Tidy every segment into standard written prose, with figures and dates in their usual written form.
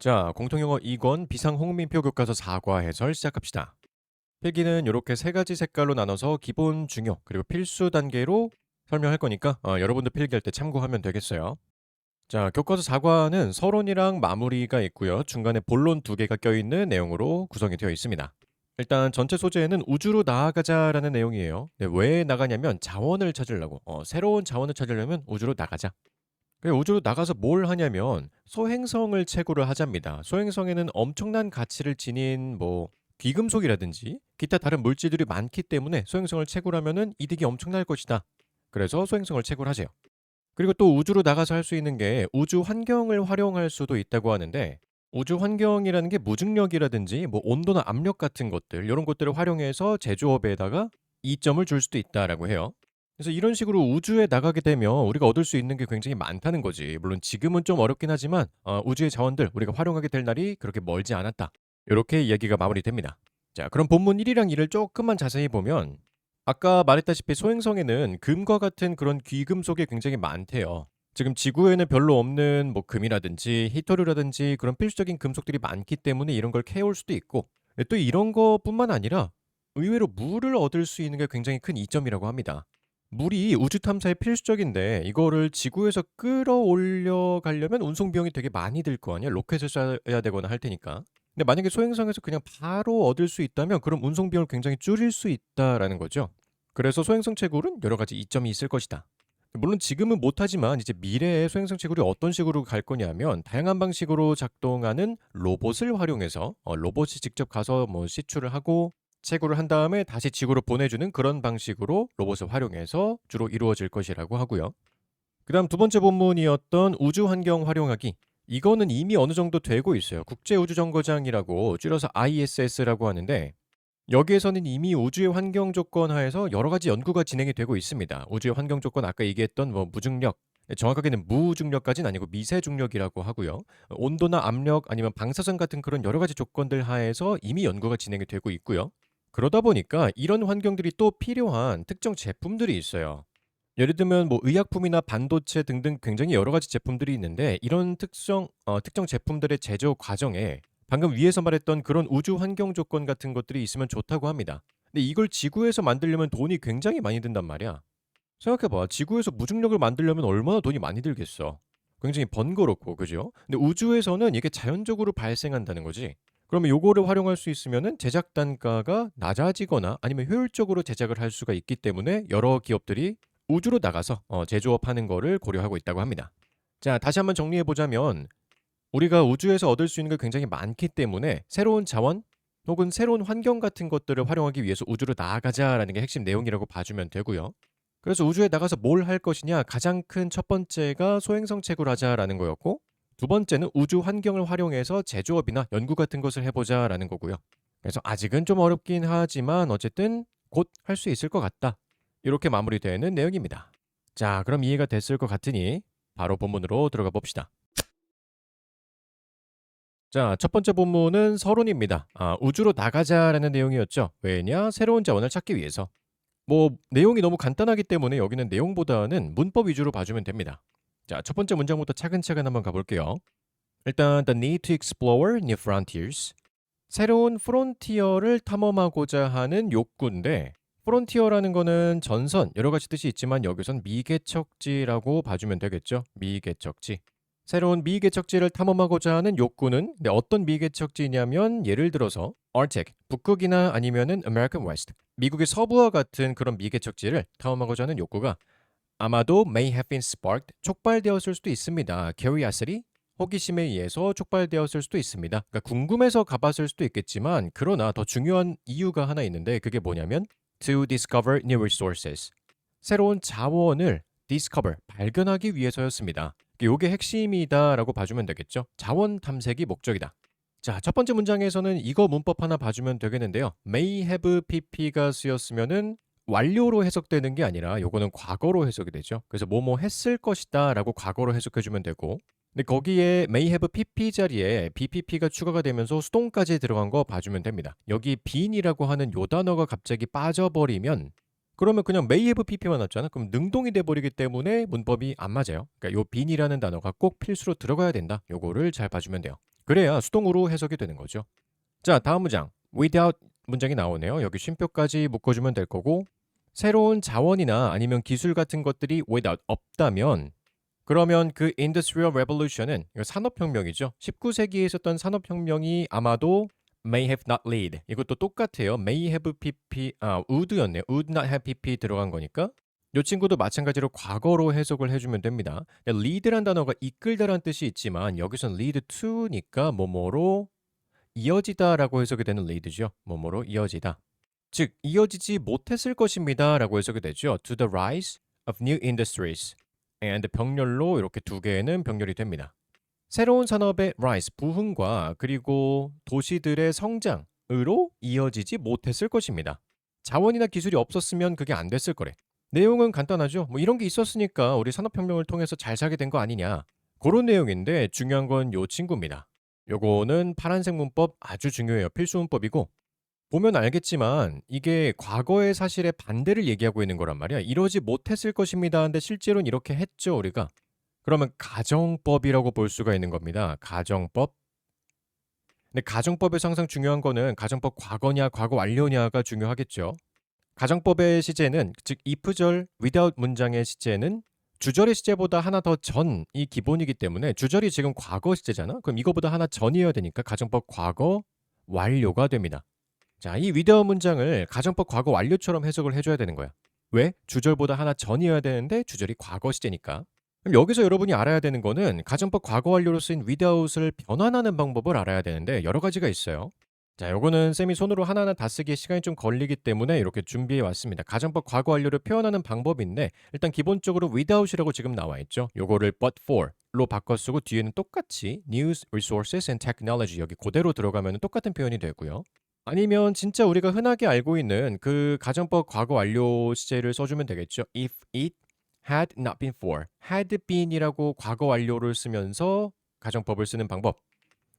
자, 공통영어 2권 비상 홍민표 교과서 4과 해설 시작합시다. 필기는 이렇게 세 가지 색깔로 나눠서 기본, 중요, 그리고 필수 단계로 설명할 거니까 여러분도 필기할 때 참고하면 되겠어요. 자, 교과서 4과는 서론이랑 마무리가 있고요. 중간에 본론 두 개가 껴있는 내용으로 구성이 되어 있습니다. 일단 전체 소재는 우주로 나아가자라는 내용이에요. 네, 왜 나가냐면 자원을 찾으려고. 새로운 자원을 찾으려면 우주로 나가자. 우주로 나가서 뭘 하냐면 소행성을 채굴을 하잡니다. 소행성에는 엄청난 가치를 지닌 귀금속이라든지 기타 다른 물질들이 많기 때문에 소행성을 채굴하면은 이득이 엄청날 것이다. 그래서 소행성을 채굴하세요. 그리고 또 우주로 나가서 할 수 있는 게 우주 환경을 활용할 수도 있다고 하는데, 우주 환경이라는 게 무중력이라든지 온도나 압력 같은 것들, 이런 것들을 활용해서 제조업에다가 이점을 줄 수도 있다라고 해요. 그래서 이런 식으로 우주에 나가게 되면 우리가 얻을 수 있는 게 굉장히 많다는 거지. 물론 지금은 좀 어렵긴 하지만 우주의 자원들 우리가 활용하게 될 날이 그렇게 멀지 않았다. 이렇게 이야기가 마무리됩니다. 자, 그럼 본문 1이랑 2를 조금만 자세히 보면, 아까 말했다시피 소행성에는 금과 같은 그런 귀금속이 굉장히 많대요. 지금 지구에는 별로 없는 금이라든지 히토류라든지 그런 필수적인 금속들이 많기 때문에 이런 걸 캐올 수도 있고, 또 이런 것뿐만 아니라 의외로 물을 얻을 수 있는 게 굉장히 큰 이점이라고 합니다. 물이 우주 탐사에 필수적인데 이거를 지구에서 끌어올려 가려면 운송 비용이 되게 많이 들 거 아니야. 로켓을 쏴야 되거나 할 테니까. 근데 만약에 소행성에서 그냥 바로 얻을 수 있다면 그럼 운송 비용을 굉장히 줄일 수 있다라는 거죠. 그래서 소행성 채굴은 여러 가지 이점이 있을 것이다. 물론 지금은 못하지만 이제 미래의 소행성 채굴이 어떤 식으로 갈 거냐면, 다양한 방식으로 작동하는 로봇을 활용해서 로봇이 직접 가서 시추를 하고 채굴을 한 다음에 다시 지구로 보내주는 그런 방식으로 로봇을 활용해서 주로 이루어질 것이라고 하고요. 그다음 두 번째 본문이었던 우주 환경 활용하기. 이거는 이미 어느 정도 되고 있어요. 국제우주정거장이라고 줄여서 ISS라고 하는데, 여기에서는 이미 우주의 환경 조건 하에서 여러 가지 연구가 진행이 되고 있습니다. 우주의 환경 조건 아까 얘기했던 무중력, 정확하게는 무중력까지는 아니고 미세중력이라고 하고요. 온도나 압력 아니면 방사선 같은 그런 여러 가지 조건들 하에서 이미 연구가 진행이 되고 있고요. 그러다 보니까 이런 환경들이 또 필요한 특정 제품들이 있어요. 예를 들면 의약품이나 반도체 등등 굉장히 여러 가지 제품들이 있는데, 이런 특정 제품들의 제조 과정에 방금 위에서 말했던 그런 우주 환경 조건 같은 것들이 있으면 좋다고 합니다. 근데 이걸 지구에서 만들려면 돈이 굉장히 많이 든단 말이야. 생각해봐. 지구에서 무중력을 만들려면 얼마나 돈이 많이 들겠어. 굉장히 번거롭고, 그죠? 근데 우주에서는 이게 자연적으로 발생한다는 거지. 그러면 요거를 활용할 수 있으면은 제작 단가가 낮아지거나 아니면 효율적으로 제작을 할 수가 있기 때문에 여러 기업들이 우주로 나가서 제조업하는 거를 고려하고 있다고 합니다. 자, 다시 한번 정리해 보자면, 우리가 우주에서 얻을 수 있는 게 굉장히 많기 때문에 새로운 자원 혹은 새로운 환경 같은 것들을 활용하기 위해서 우주로 나아가자라는 게 핵심 내용이라고 봐주면 되고요. 그래서 우주에 나가서 뭘 할 것이냐, 가장 큰 첫 번째가 소행성 채굴하자라는 거였고, 두 번째는 우주 환경을 활용해서 제조업이나 연구 같은 것을 해보자라는 거고요. 그래서 아직은 좀 어렵긴 하지만 어쨌든 곧 할 수 있을 것 같다. 이렇게 마무리되는 내용입니다. 자, 그럼 이해가 됐을 것 같으니 바로 본문으로 들어가 봅시다. 자, 첫 번째 본문은 서론입니다. 우주로 나가자라는 내용이었죠. 왜냐? 새로운 자원을 찾기 위해서. 내용이 너무 간단하기 때문에 여기는 내용보다는 문법 위주로 봐주면 됩니다. 자, 첫 번째 문장부터 차근차근 한번 가볼게요. 일단 the need to explore new frontiers. 새로운 프론티어를 탐험하고자 하는 욕구인데, 프론티어라는 거는 전선, 여러 가지 뜻이 있지만 여기선 미개척지라고 봐주면 되겠죠. 미개척지. 새로운 미개척지를 탐험하고자 하는 욕구는 어떤 미개척지냐면, 예를 들어서 Arctic, 북극이나 아니면은 American West, 미국의 서부와 같은 그런 미개척지를 탐험하고자 하는 욕구가 아마도 may have been sparked, 촉발되었을 수도 있습니다. Curiosity, 호기심에 의해서 촉발되었을 수도 있습니다. 그러니까 궁금해서 가봤을 수도 있겠지만, 그러나 더 중요한 이유가 하나 있는데, 그게 뭐냐면 to discover new resources, 새로운 자원을 discover, 발견하기 위해서였습니다. 이게 핵심이다라고 봐주면 되겠죠. 자원 탐색이 목적이다. 자, 첫 번째 문장에서는 이거 문법 하나 봐주면 되겠는데요. may have pp가 쓰였으면은 완료로 해석되는 게 아니라 요거는 과거로 해석이 되죠. 그래서 뭐뭐 했을 것이다 라고 과거로 해석해주면 되고, 근데 거기에 may have pp 자리에 bpp가 추가가 되면서 수동까지 들어간 거 봐주면 됩니다. 여기 bean이라고 하는 요 단어가 갑자기 빠져버리면, 그러면 그냥 may have pp만 났잖아. 그럼 능동이 돼버리기 때문에 문법이 안 맞아요. 그러니까 요 bean이라는 단어가 꼭 필수로 들어가야 된다. 요거를 잘 봐주면 돼요. 그래야 수동으로 해석이 되는 거죠. 자, 다음 문장. without 문장이 나오네요. 여기 쉼표까지 묶어주면 될 거고 새로운 자원이나 아니면 기술 같은 것들이 without 없다면 그러면 그 Industrial Revolution은 이거 산업혁명이죠. 19세기에 있었던 산업혁명이 아마도 may have not lead. 이것도 똑같아요. may have pp would였네요. would not have pp 들어간 거니까 이 친구도 마찬가지로 과거로 해석을 해주면 됩니다. lead란 단어가 이끌다란 뜻이 있지만 여기선 lead to니까 뭐뭐로 이어지다라고 해석이 되는 lead죠. 뭐뭐로 이어지다. 즉 이어지지 못했을 것입니다라고 해석이 되죠. To the rise of new industries. and 병렬로 이렇게 두 개는 병렬이 됩니다. 새로운 산업의 rise, 부흥과 그리고 도시들의 성장으로 이어지지 못했을 것입니다. 자원이나 기술이 없었으면 그게 안 됐을 거래. 내용은 간단하죠. 뭐 이런 게 있었으니까 우리 산업혁명을 통해서 잘 살게 된 거 아니냐. 그런 내용인데 중요한 건 요 친구입니다. 요거는 파란색 문법 아주 중요해요. 필수 문법이고 보면 알겠지만 이게 과거의 사실의 반대를 얘기하고 있는 거란 말이야. 이러지 못했을 것입니다. 근데 실제로는 이렇게 했죠, 우리가. 그러면 가정법이라고 볼 수가 있는 겁니다. 가정법. 근데 가정법에서 항상 중요한 거는 가정법 과거냐, 과거 완료냐가 중요하겠죠. 가정법의 시제는 즉 if절 without 문장의 시제는 주절의 시제보다 하나 더 전이 기본이기 때문에 주절이 지금 과거 시제잖아. 그럼 이거보다 하나 전이어야 되니까 가정법 과거 완료가 됩니다. 자, 이 위대한 문장을 가정법 과거 완료처럼 해석을 해줘야 되는 거야. 왜? 주절보다 하나 전이어야 되는데 주절이 과거 시제니까. 그럼 여기서 여러분이 알아야 되는 거는 가정법 과거 완료로 쓰인 without을 변환하는 방법을 알아야 되는데 여러 가지가 있어요. 자, 요거는 쌤이 손으로 하나하나 다 쓰기에 시간이 좀 걸리기 때문에 이렇게 준비해 왔습니다. 가정법 과거 완료를 표현하는 방법인데 일단 기본적으로 without이라고 지금 나와 있죠. 요거를 but for로 바꿔 쓰고 뒤에는 똑같이 news, resources and technology 여기 그대로 들어가면 똑같은 표현이 되고요. 아니면 진짜 우리가 흔하게 알고 있는 그 가정법 과거 완료 시제를 써주면 되겠죠. If it had not been for, had been이라고 과거 완료를 쓰면서 가정법을 쓰는 방법.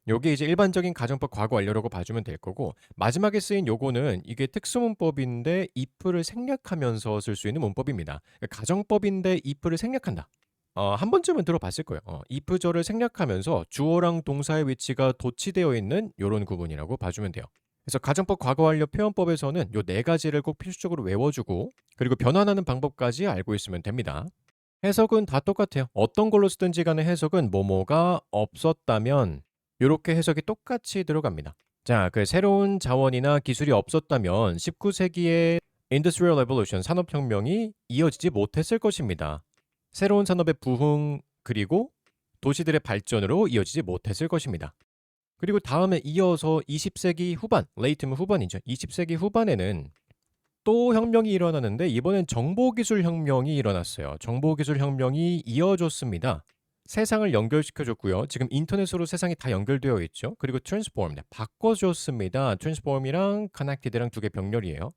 요게 이제 일반적인 가정법 과거 완료라고 봐주면 될 거고 마지막에 쓰인 요거는 이게 특수문법인데 if를 생략하면서 쓸 수 있는 문법입니다. 가정법인데 if를 생략한다. 한 번쯤은 들어봤을 거예요. if절을 생략하면서 주어랑 동사의 위치가 도치되어 있는 요런 구문이라고 봐주면 돼요. 그래서 가정법 과거 완료 표현법에서는 요 네 가지를 꼭 필수적으로 외워주고 그리고 변환하는 방법까지 알고 있으면 됩니다. 해석은 다 똑같아요. 어떤 걸로 쓰든지 간에 해석은 뭐뭐가 없었다면 요렇게 해석이 똑같이 들어갑니다. 자, 그 새로운 자원이나 기술이 없었다면 19세기의 Industrial Revolution 산업혁명이 이어지지 못했을 것입니다. 새로운 산업의 부흥 그리고 도시들의 발전으로 이어지지 못했을 것입니다. 그리고 다음에 이어서 20세기 후반, 레이트면 후반이죠. 20세기 후반에는 또 혁명이 일어나는데 이번엔 정보기술 혁명이 일어났어요. 정보기술 혁명이 이어졌습니다. 세상을 연결시켜줬고요. 지금 인터넷으로 세상이 다 연결되어 있죠. 그리고 transform, 바꿔줬습니다. transform이랑 connected랑 두 개 병렬이에요.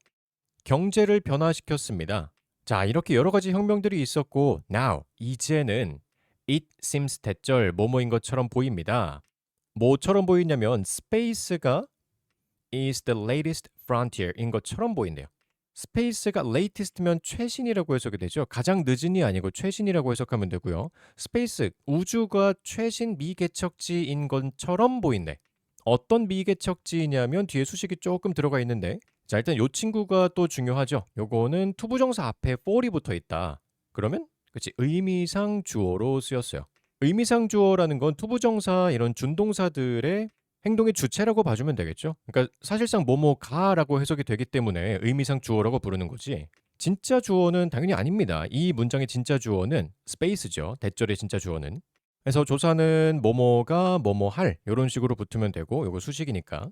경제를 변화시켰습니다. 자, 이렇게 여러 가지 혁명들이 있었고 now, 이제는 it seems 대절 뭐뭐인 것처럼 보입니다. 뭐처럼 보이냐면 space가 is the latest frontier인 것처럼 보인대요. 스페이스가 latest면 최신이라고 해석이 되죠. 가장 늦은이 아니고 최신이라고 해석하면 되고요. 스페이스, 우주가 최신 미개척지인 것처럼 보인대. 어떤 미개척지냐면 뒤에 수식이 조금 들어가 있는데 자, 일단 요 친구가 또 중요하죠. 요거는 투부정사 앞에 for이 붙어 있다. 그러면 그치 의미상 주어로 쓰였어요. 의미상 주어라는 건 투부정사 이런 준동사들의 행동의 주체라고 봐주면 되겠죠. 그러니까 사실상 뭐뭐가라고 해석이 되기 때문에 의미상 주어라고 부르는 거지. 진짜 주어는 당연히 아닙니다. 이 문장의 진짜 주어는 space죠. 대절의 진짜 주어는. 그래서 조사는 뭐뭐가 뭐뭐할 이런 식으로 붙으면 되고 이거 수식이니까.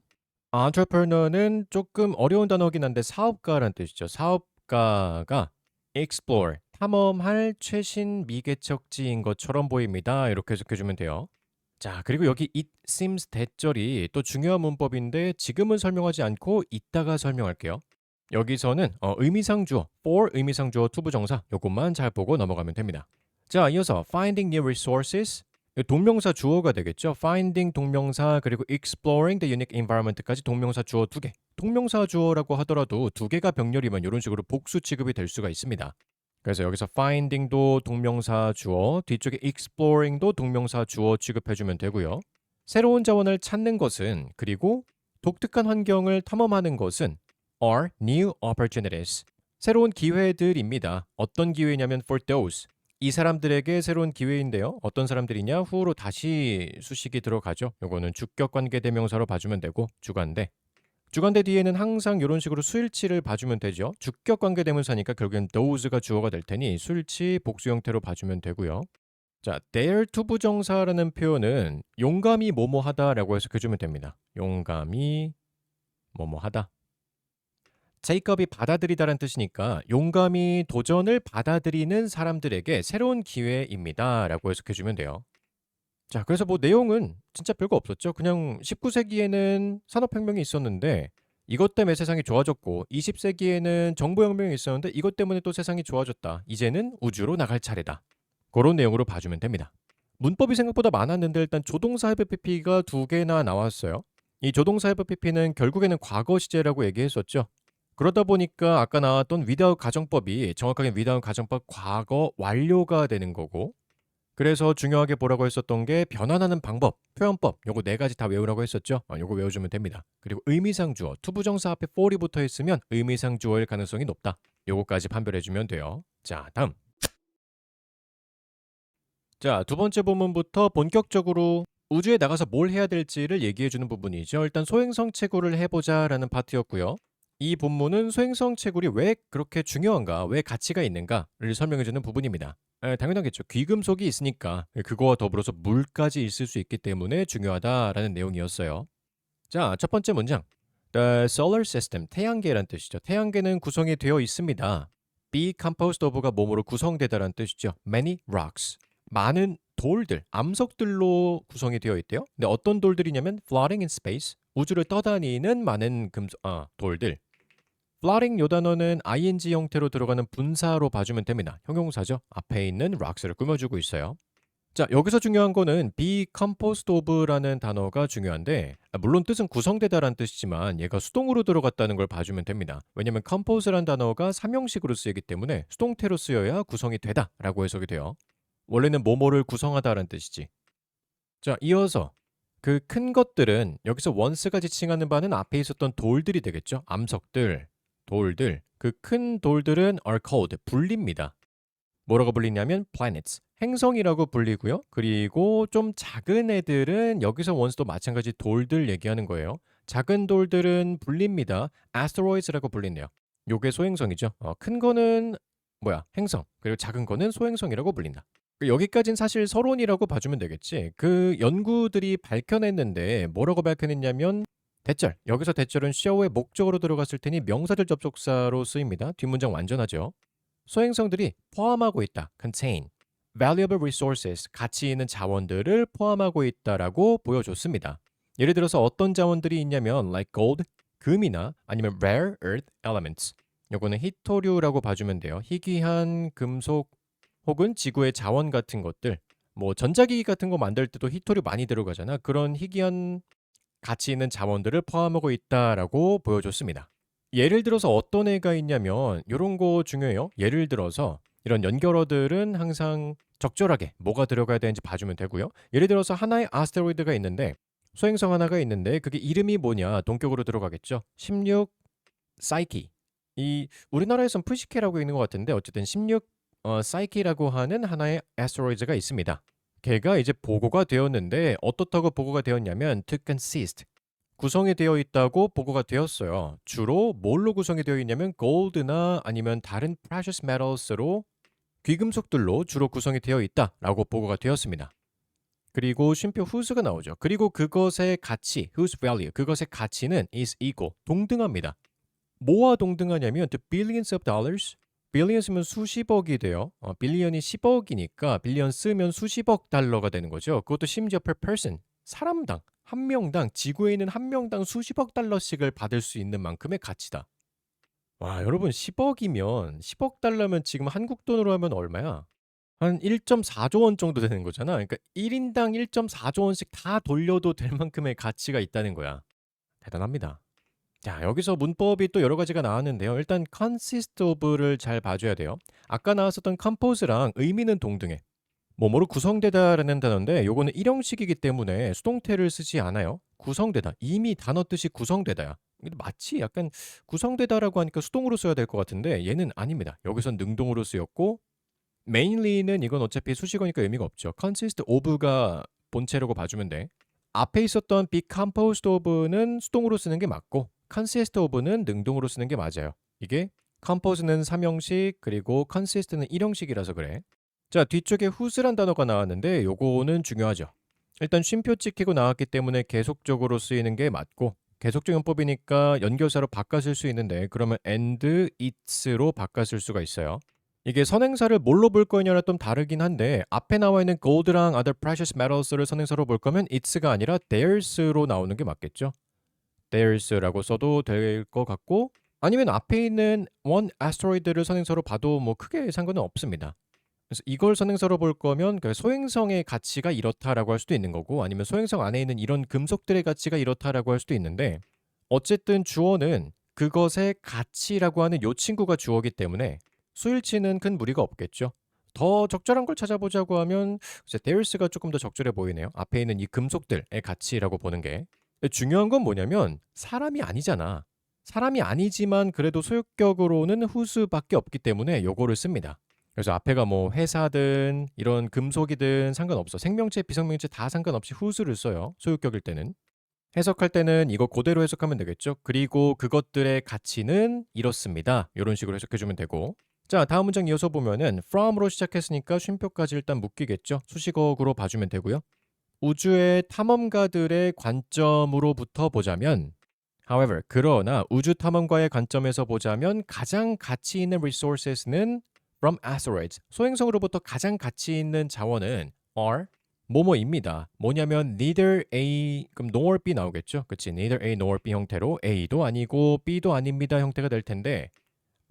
entrepreneur는 조금 어려운 단어긴 한데 사업가라는 뜻이죠. 사업가가 explore, 탐험할 최신 미개척지인 것처럼 보입니다. 이렇게 해석해주면 돼요. 자, 그리고 여기 it seems 대절이 또 중요한 문법인데 지금은 설명하지 않고 이따가 설명할게요. 여기서는 의미상 주어, for 의미상 주어 투부정사 요것만 잘 보고 넘어가면 됩니다. 자, 이어서 finding new resources 동명사 주어가 되겠죠. finding 동명사 그리고 exploring the unique environment까지 동명사 주어 두 개. 동명사 주어라고 하더라도 두 개가 병렬이면 이런 식으로 복수 취급이 될 수가 있습니다. 그래서 여기서 finding도 동명사 주어, 뒤쪽에 exploring도 동명사 주어 취급해주면 되고요. 새로운 자원을 찾는 것은 그리고 독특한 환경을 탐험하는 것은 are new opportunities. 새로운 기회들입니다. 어떤 기회냐면 for those. 이 사람들에게 새로운 기회인데요. 어떤 사람들이냐? 후로 다시 수식이 들어가죠. 요거는 주격 관계 대명사로 봐주면 되고 주관대. 주관대 뒤에는 항상 이런 식으로 수일치를 봐주면 되죠. 주격 관계 대명사니까 결국엔 those가 주어가 될 테니 수일치 복수 형태로 봐주면 되고요. 자, dare to 부정사라는 표현은 용감히 뭐뭐하다라고 해석해주면 됩니다. 용감히 뭐뭐하다. take up이 받아들이다라는 뜻이니까 용감히 도전을 받아들이는 사람들에게 새로운 기회입니다라고 해석해주면 돼요. 자, 그래서 뭐 내용은 진짜 별거 없었죠. 그냥 19세기에는 산업혁명이 있었는데 이것 때문에 세상이 좋아졌고 20세기에는 정보혁명이 있었는데 이것 때문에 또 세상이 좋아졌다. 이제는 우주로 나갈 차례다. 그런 내용으로 봐주면 됩니다. 문법이 생각보다 많았는데 일단 조동사 해부 PP가 두 개나 나왔어요. 이 조동사 해부 PP는 결국에는 과거 시제라고 얘기했었죠. 그러다 보니까 아까 나왔던 without 가정법이 정확하게 without 가정법 과거 완료가 되는 거고 그래서 중요하게 보라고 했었던 게 변환하는 방법, 표현법 요거 네 가지 다 외우라고 했었죠. 요거 외워주면 됩니다. 그리고 의미상 주어, 투부정사 앞에 for이 붙어 있으면 의미상 주어일 가능성이 높다. 요거까지 판별해주면 돼요. 자, 다음. 자, 두 번째 부분부터 본격적으로 우주에 나가서 뭘 해야 될지를 얘기해주는 부분이죠. 일단 소행성 채굴을 해보자라는 파트였고요. 이 본문은 소행성 채굴이 왜 그렇게 중요한가, 왜 가치가 있는가를 설명해주는 부분입니다. 당연하겠죠. 귀금속이 있으니까 그거와 더불어서 물까지 있을 수 있기 때문에 중요하다라는 내용이었어요. 자, 첫 번째 문장. The solar system, 태양계란 뜻이죠. 태양계는 구성이 되어 있습니다. Be composed of가 뭐뭐로 구성되다라는 뜻이죠. Many rocks. 많은 돌들, 암석들로 구성이 되어 있대요. 근데 어떤 돌들이냐면 floating in space, 우주를 떠다니는 많은 돌들. floating 요 단어는 ing 형태로 들어가는 분사로 봐주면 됩니다. 형용사죠. 앞에 있는 rocks를 꾸며주고 있어요. 자, 여기서 중요한 거는 be composed of라는 단어가 중요한데 물론 뜻은 구성되다라는 뜻이지만 얘가 수동으로 들어갔다는 걸 봐주면 됩니다. 왜냐면 compose라는 단어가 삼형식으로 쓰이기 때문에 수동태로 쓰여야 구성이 되다라고 해석이 돼요. 원래는 뭐뭐를 구성하다라는 뜻이지. 자, 이어서 그 큰 것들은 여기서 once가 지칭하는 바는 앞에 있었던 돌들이 되겠죠. 암석들, 돌들. 그 큰 돌들은 are called, 불립니다. 뭐라고 불리냐면 planets, 행성이라고 불리고요. 그리고 좀 작은 애들은 여기서 원스도 마찬가지 돌들 얘기하는 거예요. 작은 돌들은 불립니다. asteroids라고 불린대요. 요게 소행성이죠. 큰 거는 행성. 그리고 작은 거는 소행성이라고 불린다. 여기까진 사실 서론이라고 봐주면 되겠지. 그 연구들이 밝혀냈는데 뭐라고 밝혀냈냐면 대절. 여기서 대절은 show의 목적으로 들어갔을 테니 명사절 접속사로 쓰입니다. 뒷문장 완전하죠. 소행성들이 포함하고 있다. contain. valuable resources. 가치 있는 자원들을 포함하고 있다라고 보여줬습니다. 예를 들어서 어떤 자원들이 있냐면 like gold, 금이나 아니면 rare earth elements. 요거는 희토류라고 봐주면 돼요. 희귀한 금속 혹은 지구의 자원 같은 것들. 뭐 전자기기 같은 거 만들 때도 희토류 많이 들어가잖아. 그런 희귀한 가치 있는 자원들을 포함하고 있다라고 보여줬습니다. 예를 들어서 어떤 애가 있냐면 이런 거 중요해요. 예를 들어서 이런 연결어들은 항상 적절하게 뭐가 들어가야 되는지 봐주면 되고요. 예를 들어서 하나의 아스테로이드가 있는데 소행성 하나가 있는데 그게 이름이 뭐냐 동격으로 들어가겠죠. 16 사이키. 이 우리나라에선 푸시케라고 있는 것 같은데 어쨌든 16 사이키라고 하는 하나의 아스테로이드가 있습니다. 걔가 이제 보고가 되었는데 어떻다고 보고가 되었냐면 to consist 구성이 되어 있다고 보고가 되었어요. 주로 뭘로 구성이 되어 있냐면 골드나 아니면 다른 precious metals로 귀금속들로 주로 구성이 되어 있다라고 보고가 되었습니다. 그리고 쉼표 whose가 나오죠. 그리고 그것의 가치, whose value, 그것의 가치는 is equal, 동등합니다. 뭐와 동등하냐면 to billions of dollars, billions면 수십억이 돼요. 빌리언이 10억이니까 빌리언 쓰면 수십억 달러가 되는 거죠. 그것도 심지어 per person, 사람당, 한 명당, 지구에 있는 한 명당 수십억 달러씩을 받을 수 있는 만큼의 가치다. 와, 여러분 10억이면 10억 달러면 지금 한국 돈으로 하면 얼마야? 한 1.4조 원 정도 되는 거잖아. 그러니까 1인당 1.4조 원씩 다 돌려도 될 만큼의 가치가 있다는 거야. 대단합니다. 자, 여기서 문법이 또 여러 가지가 나왔는데요. 일단 consist of를 잘 봐줘야 돼요. 아까 나왔었던 compose랑 의미는 동등해. 뭐뭐로 구성되다라는 단어인데 요거는 일형식이기 때문에 수동태를 쓰지 않아요. 구성되다. 이미 단어 뜻이 구성되다야. 근데 마치 약간 구성되다라고 하니까 수동으로 써야 될 것 같은데 얘는 아닙니다. 여기선 능동으로 쓰였고 mainly는 이건 어차피 수식어니까 의미가 없죠. consist of가 본체라고 봐주면 돼. 앞에 있었던 be composed of는 수동으로 쓰는 게 맞고 consist of는 능동으로 쓰는 게 맞아요. 이게 compose는 3형식 그리고 consist는 1형식이라서 그래. 자, 뒤쪽에 whose란 단어가 나왔는데 요거는 중요하죠. 일단 쉼표 찍히고 나왔기 때문에 계속적으로 쓰이는 게 맞고 계속적 용법이니까 연결사로 바꿔 쓸 수 있는데 그러면 and its로 바꿔 쓸 수가 있어요. 이게 선행사를 뭘로 볼 거냐랑 좀 다르긴 한데 앞에 나와 있는 gold랑 other precious metals를 선행사로 볼 거면 its가 아니라 theirs로 나오는 게 맞겠죠. theirs라고 써도 될 것 같고 아니면 앞에 있는 one asteroid를 선행사로 봐도 뭐 크게 상관은 없습니다. 그래서 이걸 선행사로 볼 거면 그 소행성의 가치가 이렇다라고 할 수도 있는 거고 아니면 소행성 안에 있는 이런 금속들의 가치가 이렇다라고 할 수도 있는데 어쨌든 주어는 그것의 가치라고 하는 요 친구가 주어기 때문에 수일치는 큰 무리가 없겠죠. 더 적절한 걸 찾아보자고 하면 이제 there's가 조금 더 적절해 보이네요. 앞에 있는 이 금속들의 가치라고 보는 게. 근데 중요한 건 뭐냐면 사람이 아니잖아. 사람이 아니지만 그래도 소유격으로는 whose밖에 없기 때문에 요거를 씁니다. 그래서 앞에가 뭐 회사든 이런 금속이든 상관없어. 생명체, 비생명체 다 상관없이 whose를 써요. 소유격일 때는. 해석할 때는 이거 그대로 해석하면 되겠죠. 그리고 그것들의 가치는 이렇습니다. 이런 식으로 해석해 주면 되고. 자, 다음 문장 이어서 보면은 from으로 시작했으니까 쉼표까지 일단 묶이겠죠. 수식어구로 봐주면 되고요. 우주의 탐험가들의 관점으로부터 보자면 however, 그러나 우주 탐험가의 관점에서 보자면 가장 가치 있는 resources는 from asteroids. 소행성으로부터 가장 가치 있는 자원은 are 뭐뭐입니다. 뭐냐면 neither A 그럼 nor B 나오겠죠. 그치? neither A nor B 형태로 A도 아니고 B도 아닙니다 형태가 될 텐데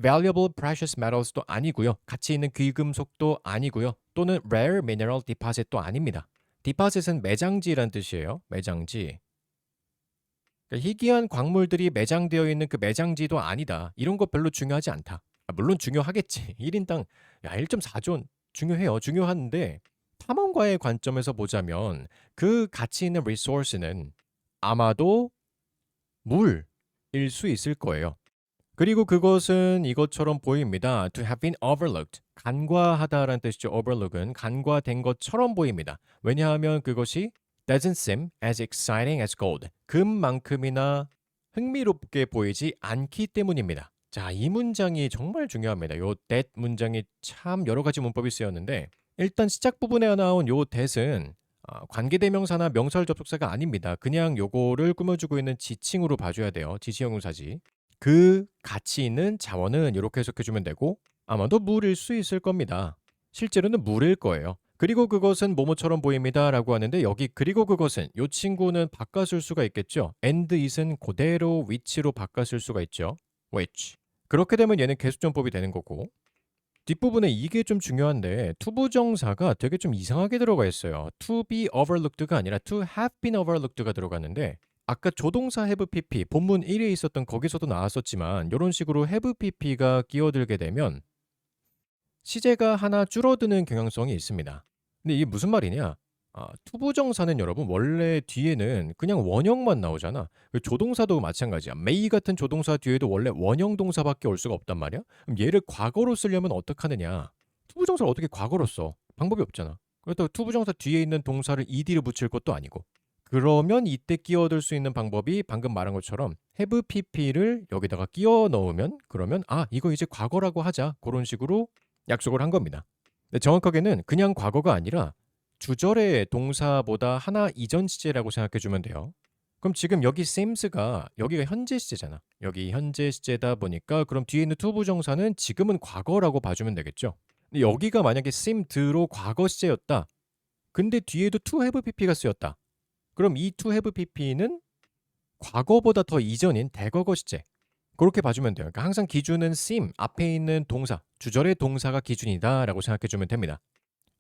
valuable precious metals도 아니고요. 가치 있는 귀금속도 아니고요. 또는 rare mineral deposit도 아닙니다. deposit은 매장지란 뜻이에요. 매장지. 그러니까 희귀한 광물들이 매장되어 있는 그 매장지도 아니다. 이런 거 별로 중요하지 않다. 물론 중요하겠지. 1인당 야 1.4조 중요해요. 중요한데 탐험가의 관점에서 보자면 그 가치 있는 리소스는 아마도 물일 수 있을 거예요. 그리고 그것은 이것처럼 보입니다. To have been overlooked. 간과하다라는 뜻이죠. overlook은 간과된 것처럼 보입니다. 왜냐하면 그것이 doesn't seem as exciting as gold. 금만큼이나 흥미롭게 보이지 않기 때문입니다. 자, 이 문장이 정말 중요합니다. 요 that 문장이 참 여러 가지 문법이 쓰였는데 일단 시작 부분에 나온 요 that은 관계대명사나 명사절 접속사가 아닙니다. 그냥 요거를 꾸며주고 있는 지칭으로 봐줘야 돼요. 지시형용사지. 그 가치 있는 자원은 이렇게 해석해주면 되고 아마도 물일 수 있을 겁니다. 실제로는 물일 거예요. 그리고 그것은 뭐뭐처럼 보입니다 라고 하는데 여기 그리고 그것은 이 친구는 바꿔쓸 수가 있겠죠. and is은 그대로 which로 바꿔쓸 수가 있죠. which. 그렇게 되면 얘는 계속전법이 되는 거고 뒷부분에 이게 좀 중요한데 투부정사가 되게 좀 이상하게 들어가 있어요. to be overlooked가 아니라 to have been overlooked가 들어가는데 아까 조동사 have pp 본문 1에 있었던 거기서도 나왔었지만 이런 식으로 have pp가 끼어들게 되면 시제가 하나 줄어드는 경향성이 있습니다. 근데 이게 무슨 말이냐? 투부정사는 여러분 원래 뒤에는 그냥 원형만 나오잖아. 그 조동사도 마찬가지야. may 같은 조동사 뒤에도 원래 원형 동사밖에 올 수가 없단 말이야. 그럼 얘를 과거로 쓰려면 어떡하느냐? 투부정사를 어떻게 과거로 써? 방법이 없잖아. 그렇다고 투부정사 뒤에 있는 동사를 ed를 붙일 것도 아니고. 그러면 이때 끼어들 수 있는 방법이 방금 말한 것처럼 have pp를 여기다가 끼워 넣으면 그러면 이거 이제 과거라고 하자. 그런 식으로 약속을 한 겁니다. 근데 정확하게는 그냥 과거가 아니라 주절의 동사보다 하나 이전 시제라고 생각해 주면 돼요. 그럼 지금 여기 semes가 여기가 현재 시제잖아. 여기 현재 시제다 보니까 그럼 뒤에 있는 투부정사는 지금은 과거라고 봐주면 되겠죠. 근데 여기가 만약에 semed로 과거 시제였다. 근데 뒤에도 to have pp가 쓰였다. 그럼 이 to have pp는 과거보다 더 이전인 대거거 시제. 그렇게 봐주면 돼요. 그러니까 항상 기준은 seem 앞에 있는 동사, 주절의 동사가 기준이다라고 생각해 주면 됩니다.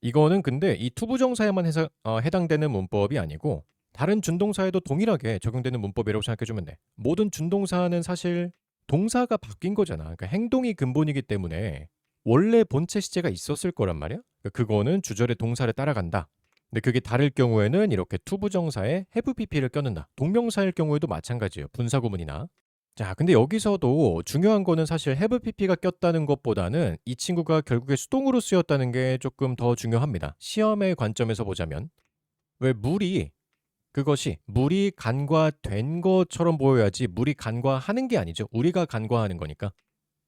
이거는 근데 이 투부정사에만 해당되는 문법이 아니고 다른 준동사에도 동일하게 적용되는 문법이라고 생각해 주면 돼. 모든 준동사는 사실 동사가 바뀐 거잖아. 그러니까 행동이 근본이기 때문에 원래 본체 시제가 있었을 거란 말이야. 그거는 주절의 동사를 따라간다. 근데 그게 다를 경우에는 이렇게 투부정사에 have pp를 껴넣는다. 동명사일 경우에도 마찬가지예요. 분사구문이나. 자, 근데 여기서도 중요한 거는 사실 have pp가 꼈다는 것보다는 이 친구가 결국에 수동으로 쓰였다는 게 조금 더 중요합니다. 시험의 관점에서 보자면 왜 그것이 물이 간과된 것처럼 보여야지 물이 간과하는 게 아니죠. 우리가 간과하는 거니까.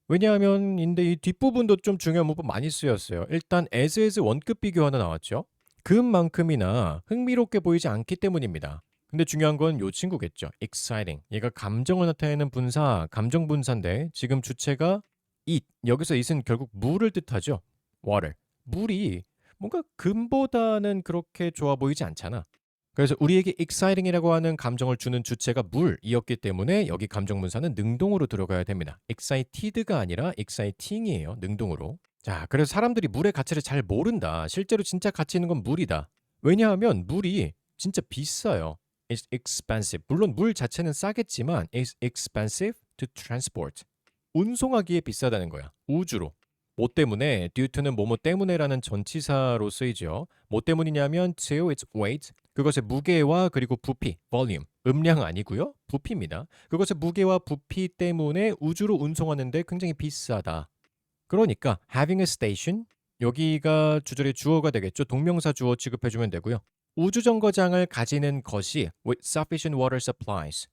왜냐하면 인데 이 뒷부분도 좀 중요한 부분 많이 쓰였어요. 일단 as 원급 비교 하나 나왔죠. 그만큼이나 흥미롭게 보이지 않기 때문입니다. 근데 중요한 건 요 친구겠죠. exciting. 얘가 감정을 나타내는 분사, 감정 분사인데 지금 주체가 it. 여기서 it은 결국 물을 뜻하죠. water. 물이 뭔가 금보다는 그렇게 좋아 보이지 않잖아. 그래서 우리에게 exciting이라고 하는 감정을 주는 주체가 물이었기 때문에 여기 감정 분사는 능동으로 들어가야 됩니다. excited가 아니라 exciting이에요. 능동으로. 자, 그래서 사람들이 물의 가치를 잘 모른다. 실제로 진짜 가치 있는 건 물이다. 왜냐하면 물이 진짜 비싸요. It's expensive. 물론 물 자체는 싸겠지만 it's expensive to transport. 운송하기에 비싸다는 거야. 우주로. 뭐 때문에 due to는 뭐뭐 때문에라는 전치사로 쓰이죠. 뭐 때문이냐면 to its weight. 그것의 무게와 그리고 부피, volume. 음량 아니고요. 부피입니다. 그것의 무게와 부피 때문에 우주로 운송하는데 굉장히 비싸다. 그러니까 having a station 여기가 주절의 주어가 되겠죠. 동명사 주어 취급해주면 되고요. 우주정거장을 가지는 것이 with sufficient water supplies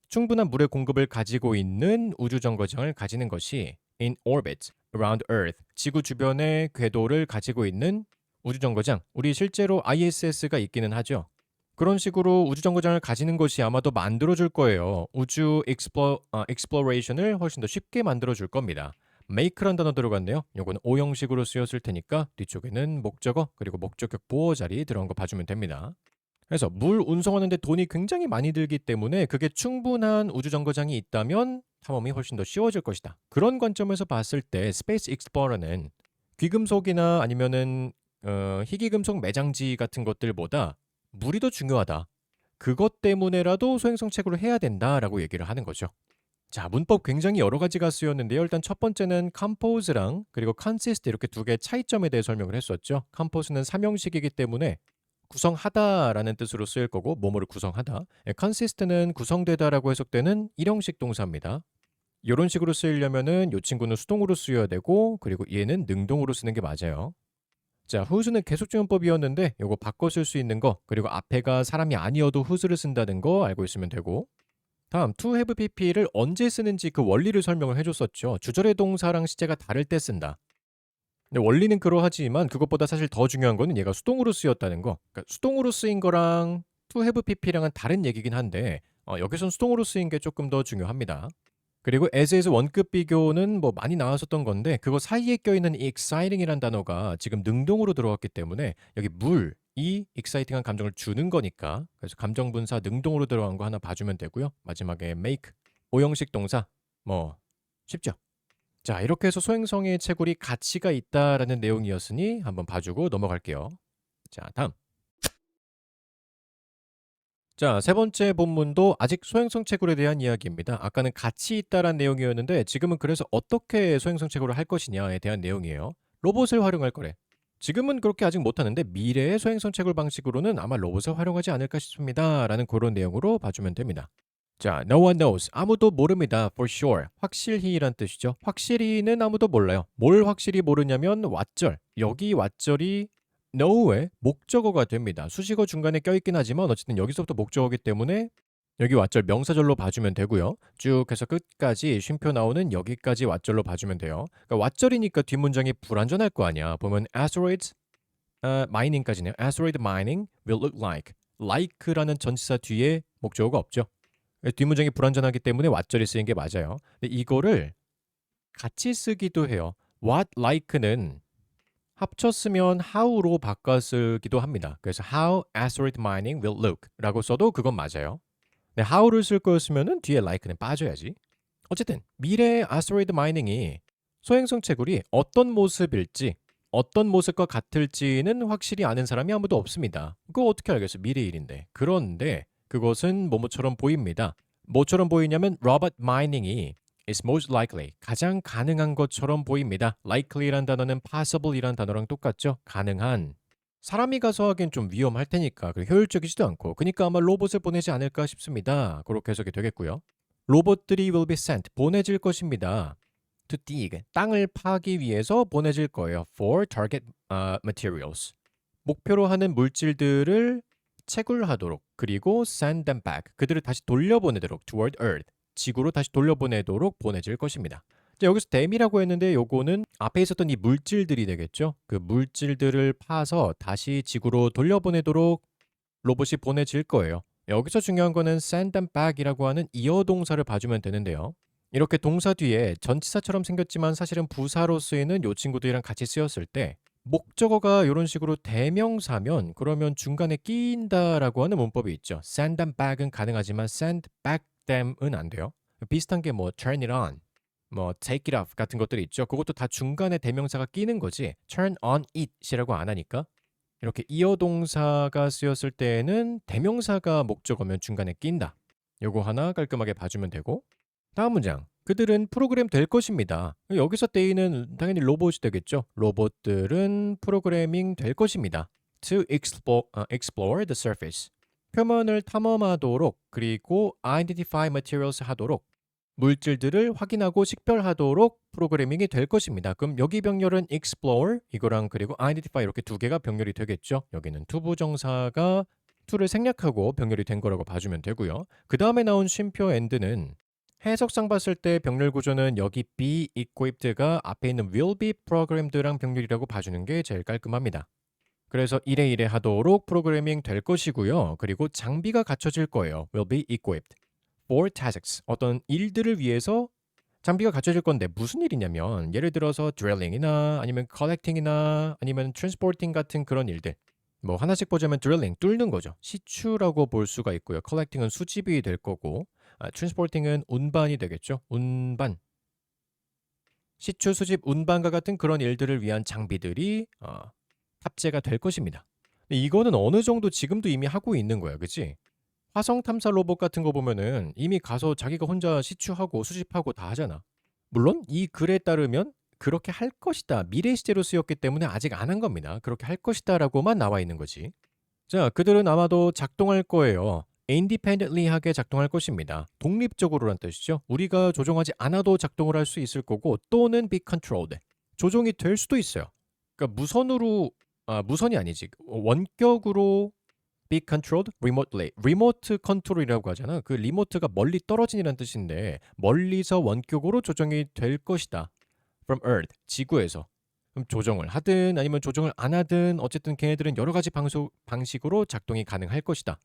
충분한 물의 공급을 가지고 있는 우주정거장을 가지는 것이 in orbit around Earth 지구 주변의 궤도를 가지고 있는 우주정거장 우리 실제로 ISS가 있기는 하죠. 그런 식으로 우주정거장을 가지는 것이 아마도 만들어줄 거예요. 우주 exploration을 훨씬 더 쉽게 만들어줄 겁니다. make란 단어 들어갔네요. 요거는 오형식으로 쓰였을 테니까 뒤쪽에는 목적어 그리고 목적격 보어 자리 들어간 거 봐주면 됩니다. 그래서 물 운송하는데 돈이 굉장히 많이 들기 때문에 그게 충분한 우주정거장이 있다면 탐험이 훨씬 더 쉬워질 것이다. 그런 관점에서 봤을 때 스페이스 익스플로러는 귀금속이나 아니면은 희귀금속 매장지 같은 것들보다 물이 더 중요하다. 그것 때문에라도 소행성 채굴을 해야 된다라고 얘기를 하는 거죠. 자, 문법 굉장히 여러 가지가 쓰였는데요. 일단 첫 번째는 compose랑 그리고 consist 이렇게 두 개의 차이점에 대해 설명을 했었죠. compose는 삼형식이기 때문에 구성하다라는 뜻으로 쓰일 거고 뭐뭐를 구성하다. consist는 구성되다라고 해석되는 일형식 동사입니다. 이런 식으로 쓰이려면은 이 친구는 수동으로 쓰여야 되고 그리고 얘는 능동으로 쓰는 게 맞아요. 자, whose는 계속주문법이었는데 요거 바꿔 쓸 수 있는 거 그리고 앞에가 사람이 아니어도 whose를 쓴다는 거 알고 있으면 되고 다음 to have pp를 언제 쓰는지 그 원리를 설명을 해줬었죠. 주절의 동사랑 시제가 다를 때 쓴다. 근데 원리는 그러하지만 그것보다 사실 더 중요한 거는 얘가 수동으로 쓰였다는 거. 그러니까 수동으로 쓰인 거랑 to have pp랑은 다른 얘기긴 한데 여기선 수동으로 쓰인 게 조금 더 중요합니다. 그리고 as에서 원급 비교는 뭐 많이 나왔었던 건데 그거 사이에 껴있는 이 exciting이란 단어가 지금 능동으로 들어갔기 때문에 여기 물이 exciting한 감정을 주는 거니까 그래서 감정 분사 능동으로 들어간 거 하나 봐주면 되고요. 마지막에 make 오형식 동사 뭐 쉽죠. 자, 이렇게 해서 소행성의 채굴이 가치가 있다라는 내용이었으니 한번 봐주고 넘어갈게요. 자, 다음. 자, 세 번째 본문도 아직 소행성 채굴에 대한 이야기입니다. 아까는 가치 있다란 내용이었는데 지금은 그래서 어떻게 소행성 채굴을 할 것이냐에 대한 내용이에요. 로봇을 활용할 거래. 지금은 그렇게 아직 못하는데 미래의 소행성 채굴 방식으로는 아마 로봇을 활용하지 않을까 싶습니다. 라는 그런 내용으로 봐주면 됩니다. 자, no one knows. 아무도 모릅니다. For sure. 확실히란 뜻이죠. 확실히는 아무도 몰라요. 뭘 확실히 모르냐면 왓절. 여기 왓절이 know의 목적어가 됩니다. 수식어 중간에 껴있긴 하지만 어쨌든 여기서부터 목적어기 때문에 여기 왓절 명사절로 봐주면 되고요. 쭉 해서 끝까지 쉼표 나오는 여기까지 왓절로 봐주면 돼요. 그러니까 왓절이니까 뒷문장이 불완전할 거 아니야. 보면 asteroids mining까지네요. asteroid mining will look like. like라는 전치사 뒤에 목적어가 없죠. 뒷문장이 불완전하기 때문에 왓절이 쓰인 게 맞아요. 근데 이거를 같이 쓰기도 해요. what like는 합쳤으면 how로 바꿔 쓰기도 합니다. 그래서 how asteroid mining will look 라고 써도 그건 맞아요. 근데 how를 쓸 거였으면 뒤에 like는 빠져야지. 어쨌든 미래의 asteroid mining이 소행성 채굴이 어떤 모습일지 어떤 모습과 같을지는 확실히 아는 사람이 아무도 없습니다. 그거 어떻게 알겠어? 미래 일인데. 그런데 그것은 뭐뭐처럼 보입니다. 뭐처럼 보이냐면 로봇 마이닝이 is most likely. 가장 가능한 것처럼 보입니다. likely란 단어는 possible이란 단어랑 똑같죠. 가능한. 사람이 가서 하기엔 좀 위험할 테니까 그리고 효율적이지도 않고 그러니까 아마 로봇을 보내지 않을까 싶습니다. 그렇게 해석이 되겠고요. 로봇들이 will be sent. 보내질 것입니다. to dig. 땅을 파기 위해서 보내질 거예요. for target materials. 목표로 하는 물질들을 채굴하도록 그리고 send them back. 그들을 다시 돌려보내도록 toward earth. 지구로 다시 돌려보내도록 보내질 것입니다. 자, 여기서 them이라고 했는데 요거는 앞에 있었던 이 물질들이 되겠죠. 그 물질들을 파서 다시 지구로 돌려보내도록 로봇이 보내질 거예요. 여기서 중요한 거는 send them back이라고 하는 이어 동사를 봐주면 되는데요. 이렇게 동사 뒤에 전치사처럼 생겼지만 사실은 부사로 쓰이는 요 친구들이랑 같이 쓰였을 때 목적어가 이런 식으로 대명사면 그러면 중간에 끼인다라고 하는 문법이 있죠. send them back은 가능하지만 send back them은 안 돼요. 비슷한 게 뭐 turn it on, 뭐 take it off 같은 것들이 있죠. 그것도 다 중간에 대명사가 끼는 거지 turn on it이라고 안 하니까 이렇게 이어 동사가 쓰였을 때에는 대명사가 목적어면 중간에 낀다. 요거 하나 깔끔하게 봐주면 되고 다음 문장. 그들은 프로그램 될 것입니다. 여기서 때이는 당연히 로봇이 되겠죠. 로봇들은 프로그래밍 될 것입니다. To explore the surface. 표면을 탐험하도록 그리고 identify materials 하도록 물질들을 확인하고 식별하도록 프로그래밍이 될 것입니다. 그럼 여기 병렬은 explore 이거랑 그리고 identify 이렇게 두 개가 병렬이 되겠죠. 여기는 투부정사가 to를 생략하고 병렬이 된 거라고 봐주면 되고요. 그 다음에 나온 쉼표 and는 해석상 봤을 때 병렬 구조는 여기 be equipped가 앞에 있는 will be programmed랑 병렬이라고 봐주는 게 제일 깔끔합니다. 그래서 이래 이래 하도록 프로그래밍 될 것이고요. 그리고 장비가 갖춰질 거예요. will be equipped for tasks. 어떤 일들을 위해서 장비가 갖춰질 건데 무슨 일이냐면 예를 들어서 drilling이나 아니면 collecting이나 아니면 transporting 같은 그런 일들. 뭐 하나씩 보자면 drilling, 뚫는 거죠. 시추라고 볼 수가 있고요. collecting은 수집이 될 거고 transporting은 운반이 되겠죠. 운반. 시추, 수집, 운반과 같은 그런 일들을 위한 장비들이 탑재가 될 것입니다. 근데 이거는 어느 정도 지금도 이미 하고 있는 거야. 그치? 화성 탐사 로봇 같은 거 보면은 이미 가서 자기가 혼자 시추하고 수집하고 다 하잖아. 물론 이 글에 따르면 그렇게 할 것이다. 미래 시제로 쓰였기 때문에 아직 안 한 겁니다. 그렇게 할 것이다라고만 나와 있는 거지. 자, 그들은 아마도 작동할 거예요. independently하게 작동할 것입니다. 독립적으로란 뜻이죠. 우리가 조종하지 않아도 작동을 할 수 있을 거고 또는 be controlled. 조종이 될 수도 있어요. 그러니까 무선이 아니지. 원격으로 be controlled remotely. 리모트 컨트롤이라고 하잖아. 그 리모트가 멀리 떨어진이라는 뜻인데 멀리서 원격으로 조정이 될 것이다. from earth, 지구에서. 그럼 조정을 하든 아니면 조정을 안 하든 어쨌든 걔네들은 여러 가지 방식으로 작동이 가능할 것이다.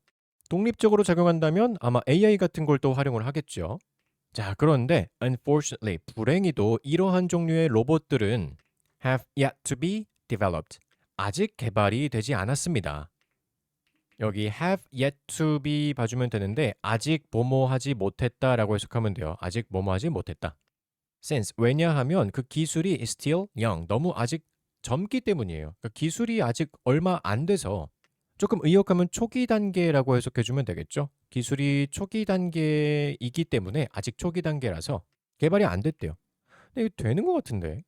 독립적으로 작용한다면 아마 AI 같은 걸 또 활용을 하겠죠. 자, 그런데 unfortunately, 불행히도 이러한 종류의 로봇들은 have yet to be developed. 아직 개발이 되지 않았습니다. 여기 have yet to be 봐주면 되는데 아직 뭐뭐하지 못했다라고 해석하면 돼요. 아직 뭐뭐하지 못했다. since 왜냐하면 그 기술이 still young 너무 아직 젊기 때문이에요. 그러니까 기술이 아직 얼마 안 돼서 조금 의역하면 초기 단계라고 해석해주면 되겠죠. 기술이 초기 단계이기 때문에 아직 초기 단계라서 개발이 안 됐대요. 근데 이거 되는 것 같은데.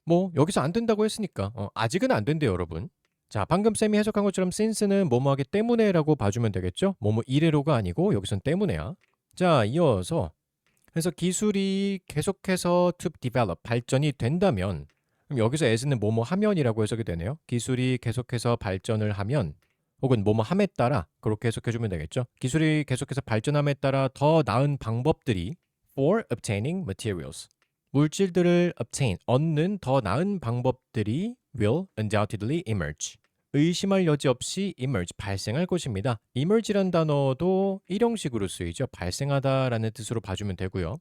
뭐 여기서 안 된다고 했으니까 아직은 안 된대요, 여러분. 자, 방금 쌤이 해석한 것처럼 since는 뭐뭐하기 때문에라고 봐주면 되겠죠. 뭐뭐 이래로가 아니고 여기선 때문에야. 자, 이어서 그래서 기술이 계속해서 to develop, 발전이 된다면 그럼 여기서 as는 뭐뭐 하면이라고 해석이 되네요. 기술이 계속해서 발전을 하면 혹은 뭐뭐 함에 따라 그렇게 해석해주면 되겠죠. 기술이 계속해서 발전함에 따라 더 나은 방법들이 for obtaining materials. 물질들을 obtain, 얻는 더 나은 방법들이 will undoubtedly emerge. 의심할 여지 없이 emerge, 발생할 것입니다. emerge란 단어도 일형식으로 쓰이죠. 발생하다라는 뜻으로 봐주면 되고요.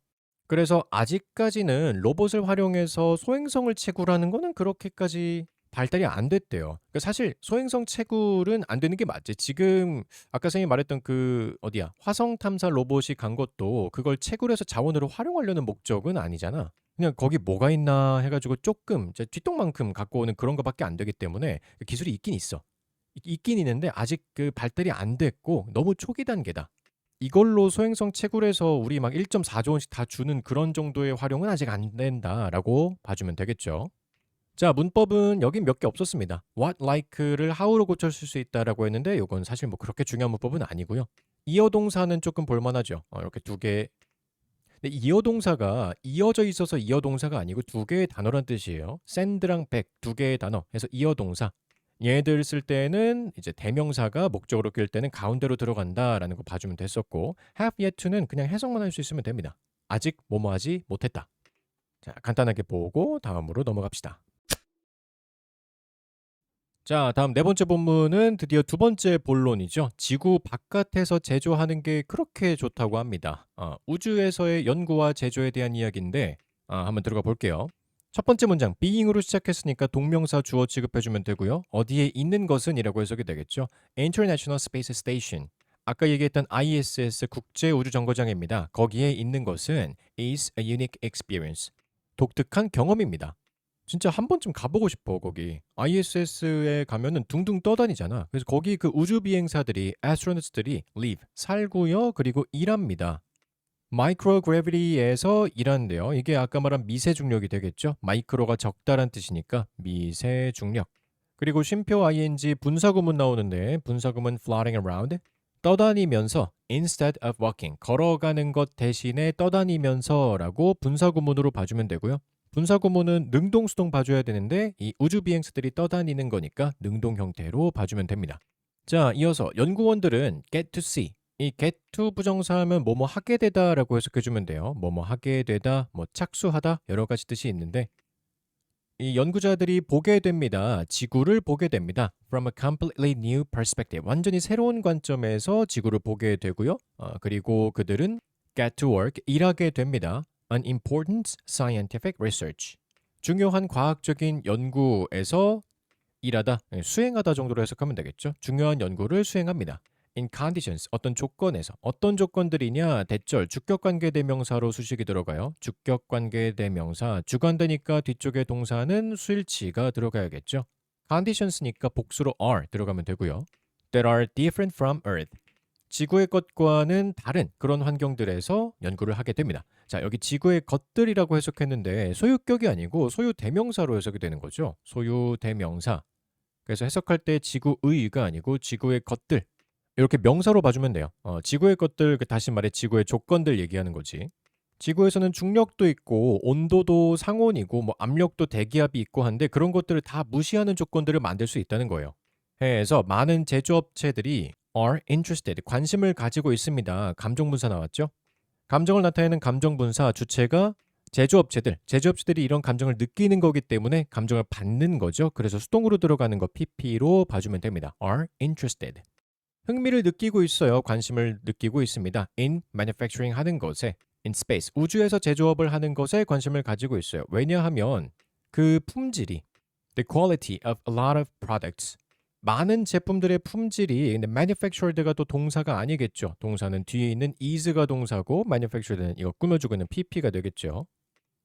그래서 아직까지는 로봇을 활용해서 소행성을 채굴하는 거는 그렇게까지 발달이 안 됐대요. 그러니까 사실 소행성 채굴은 안 되는 게 맞지. 지금 아까 선생님이 말했던 그 화성 탐사 로봇이 간 것도 그걸 채굴해서 자원으로 활용하려는 목적은 아니잖아. 그냥 거기 뭐가 있나 해가지고 조금 뒷동만큼 갖고 오는 그런 거밖에 안 되기 때문에 기술이 있긴 있어. 있긴 있는데 아직 그 발달이 안 됐고 너무 초기 단계다. 이걸로 소행성 채굴해서 우리 막 1.4조 원씩 다 주는 그런 정도의 활용은 아직 안 된다라고 봐주면 되겠죠. 자, 문법은 여긴 몇 개 없었습니다. what, like를 how로 고쳤을 수 있다라고 했는데 이건 사실 뭐 그렇게 중요한 문법은 아니고요. 이어 동사는 조금 볼만하죠. 이렇게 두 개. 근데 이어 동사가 이어져 있어서 이어 동사가 아니고 두 개의 단어란 뜻이에요. send랑 back 두 개의 단어 해서 이어 동사. 얘들 쓸 때는 이제 대명사가 목적으로 끌 때는 가운데로 들어간다라는 거 봐주면 됐었고 have yet to는 그냥 해석만 할 수 있으면 됩니다. 아직 뭐뭐 하지 못했다. 자, 간단하게 보고 다음으로 넘어갑시다. 자, 다음 네 번째 본문은 드디어 두 번째 본론이죠. 지구 바깥에서 제조하는 게 그렇게 좋다고 합니다. 우주에서의 연구와 제조에 대한 이야기인데 한번 들어가 볼게요. 첫 번째 문장, being으로 시작했으니까 동명사 주어 취급해주면 되고요. 어디에 있는 것은 이라고 해석이 되겠죠. International Space Station. 아까 얘기했던 ISS 국제우주정거장입니다. 거기에 있는 것은 is a unique experience. 독특한 경험입니다. 진짜 한 번쯤 가보고 싶어 거기. ISS에 가면은 둥둥 떠다니잖아. 그래서 거기 그 우주 비행사들이 astronauts들이 live 살고요. 그리고 일합니다. 마이크로그래비티에서 일하는데요. 이게 아까 말한 미세 중력이 되겠죠. 마이크로가 적다란 뜻이니까 미세 중력. 그리고 쉼표 ing 분사구문 나오는데 분사구문 floating around 떠다니면서 instead of walking 걸어가는 것 대신에 떠다니면서라고 분사구문으로 봐주면 되고요. 분사구문은 능동수동 봐줘야 되는데 이 우주 비행사들이 떠다니는 거니까 능동 형태로 봐주면 됩니다. 자, 이어서 연구원들은 get to see 이 get to 부정사하면 뭐뭐 하게 되다라고 해석해주면 돼요. 뭐뭐 하게 되다, 뭐 착수하다 여러 가지 뜻이 있는데 이 연구자들이 보게 됩니다. 지구를 보게 됩니다. From a completely new perspective. 완전히 새로운 관점에서 지구를 보게 되고요. 그리고 그들은 get to work, 일하게 됩니다. An important scientific research. 중요한 과학적인 연구에서 일하다, 수행하다 정도로 해석하면 되겠죠. 중요한 연구를 수행합니다. In conditions, 어떤 조건에서. 어떤 조건들이냐? 대절, 주격관계대명사로 수식이 들어가요. 주격관계대명사, 주관되니까 뒤쪽에 동사는 수일치가 들어가야겠죠. conditions니까 복수로 are 들어가면 되고요. That are different from Earth. 지구의 것과는 다른 그런 환경들에서 연구를 하게 됩니다. 자, 여기 지구의 것들이라고 해석했는데 소유격이 아니고 소유대명사로 해석이 되는 거죠. 소유대명사. 그래서 해석할 때 지구의가 아니고 지구의 것들. 이렇게 명사로 봐주면 돼요. 지구의 것들, 다시 말해 지구의 조건들 얘기하는 거지. 지구에서는 중력도 있고 온도도 상온이고 뭐 압력도 대기압이 있고 한데 그런 것들을 다 무시하는 조건들을 만들 수 있다는 거예요. 해서 많은 제조업체들이 are interested, 관심을 가지고 있습니다. 감정분사 나왔죠? 감정을 나타내는 감정분사 주체가 제조업체들이 이런 감정을 느끼는 거기 때문에 감정을 받는 거죠. 그래서 수동으로 들어가는 거 PP로 봐주면 됩니다. are interested. 흥미를 느끼고 있어요. 관심을 느끼고 있습니다. in manufacturing 하는 것에, in space 우주에서 제조업을 하는 것에 관심을 가지고 있어요. 왜냐하면 그 품질이 the quality of a lot of products 많은 제품들의 품질이 근데 manufactured가 또 동사가 아니겠죠. 동사는 뒤에 있는 is가 동사고 manufactured는 이거 꾸며주고 있는 pp가 되겠죠.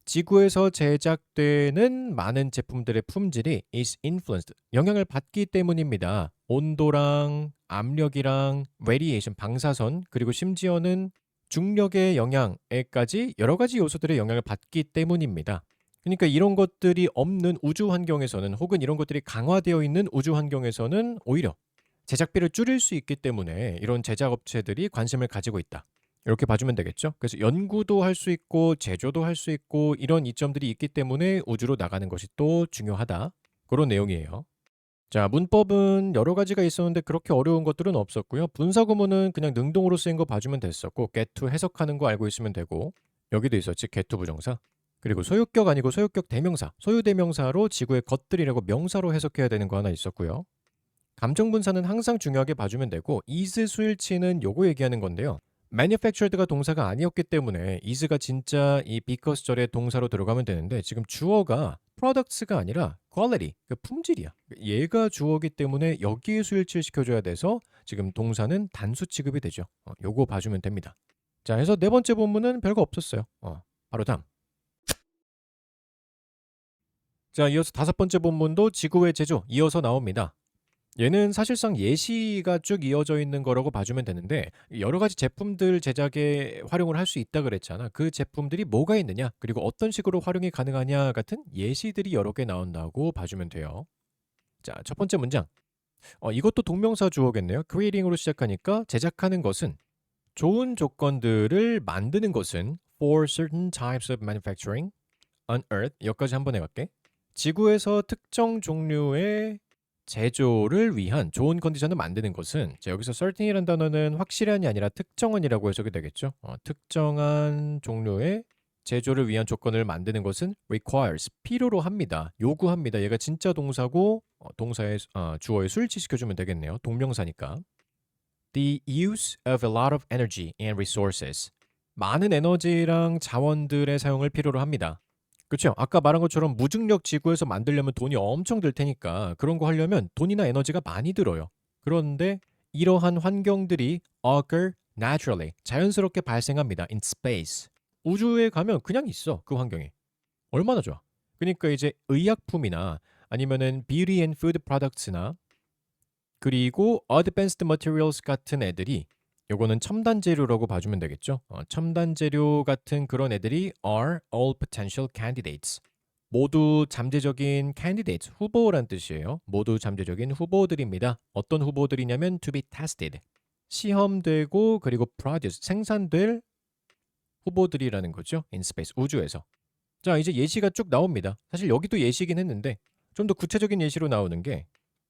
지구에서 제작되는 많은 제품들의 품질이 is influenced, 영향을 받기 때문입니다. 온도랑 압력이랑 radiation, 방사선, 그리고 심지어는 중력의 영향에까지 여러 가지 요소들의 영향을 받기 때문입니다. 그러니까 이런 것들이 없는 우주 환경에서는 혹은 이런 것들이 강화되어 있는 우주 환경에서는 오히려 제작비를 줄일 수 있기 때문에 이런 제작업체들이 관심을 가지고 있다. 이렇게 봐주면 되겠죠. 그래서 연구도 할 수 있고 제조도 할 수 있고 이런 이점들이 있기 때문에 우주로 나가는 것이 또 중요하다. 그런 내용이에요. 자, 문법은 여러 가지가 있었는데 그렇게 어려운 것들은 없었고요. 분사구문은 그냥 능동으로 쓰인 거 봐주면 됐었고 get to 해석하는 거 알고 있으면 되고 여기도 있었지 get to 부정사. 그리고 소유격 아니고 소유격 대명사, 소유대명사로 지구의 것들이라고 명사로 해석해야 되는 거 하나 있었고요. 감정분사는 항상 중요하게 봐주면 되고 is 수일치는 요거 얘기하는 건데요. manufactured가 동사가 아니었기 때문에 is가 진짜 이 because절의 동사로 들어가면 되는데 지금 주어가 products가 아니라 quality, 그 품질이야. 얘가 주어기 때문에 여기에 수일치를 시켜줘야 돼서 지금 동사는 단수 취급이 되죠. 요거 봐주면 됩니다. 자, 해서 네 번째 본문은 별거 없었어요. 바로 다음. 자, 이어서 다섯 번째 본문도 지구의 제조 이어서 나옵니다. 얘는 사실상 예시가 쭉 이어져 있는 거라고 봐주면 되는데 여러 가지 제품들 제작에 활용을 할 수 있다 그랬잖아. 그 제품들이 뭐가 있느냐, 그리고 어떤 식으로 활용이 가능하냐 같은 예시들이 여러 개 나온다고 봐주면 돼요. 자, 첫 번째 문장. 이것도 동명사 주어겠네요. creating으로 시작하니까 제작하는 것은 좋은 조건들을 만드는 것은 for certain types of manufacturing on Earth. 여기까지 한번 해갈게. 지구에서 특정 종류의 제조를 위한 좋은 컨디션을 만드는 것은, 자, 여기서 certain이라는 단어는 확실한이 아니라 특정한이라고 해석이 되겠죠. 특정한 종류의 제조를 위한 조건을 만드는 것은 requires, 필요로 합니다. 요구합니다. 얘가 진짜 동사고 동사의 주어에 수일치시켜주면 되겠네요. 동명사니까. The use of a lot of energy and resources. 많은 에너지랑 자원들의 사용을 필요로 합니다. 그렇죠. 아까 말한 것처럼 무중력 지구에서 만들려면 돈이 엄청 들 테니까 그런 거 하려면 돈이나 에너지가 많이 들어요. 그런데 이러한 환경들이 occur naturally, 자연스럽게 발생합니다. in space. 우주에 가면 그냥 있어. 그 환경이. 얼마나 좋아. 그러니까 이제 의약품이나 아니면은 beauty and food products나 그리고 advanced materials 같은 애들이, 요거는 첨단 재료라고 봐주면 되겠죠. 첨단 재료 같은 그런 애들이 are all potential candidates. 모두 잠재적인 candidates, 후보란 뜻이에요. 모두 잠재적인 후보들입니다. 어떤 후보들이냐면 to be tested, 시험되고 그리고 produce, 생산될 후보들이라는 거죠. in space, 우주에서. 자, 이제 예시가 쭉 나옵니다. 사실 여기도 예시긴 했는데 좀 더 구체적인 예시로 나오는 게,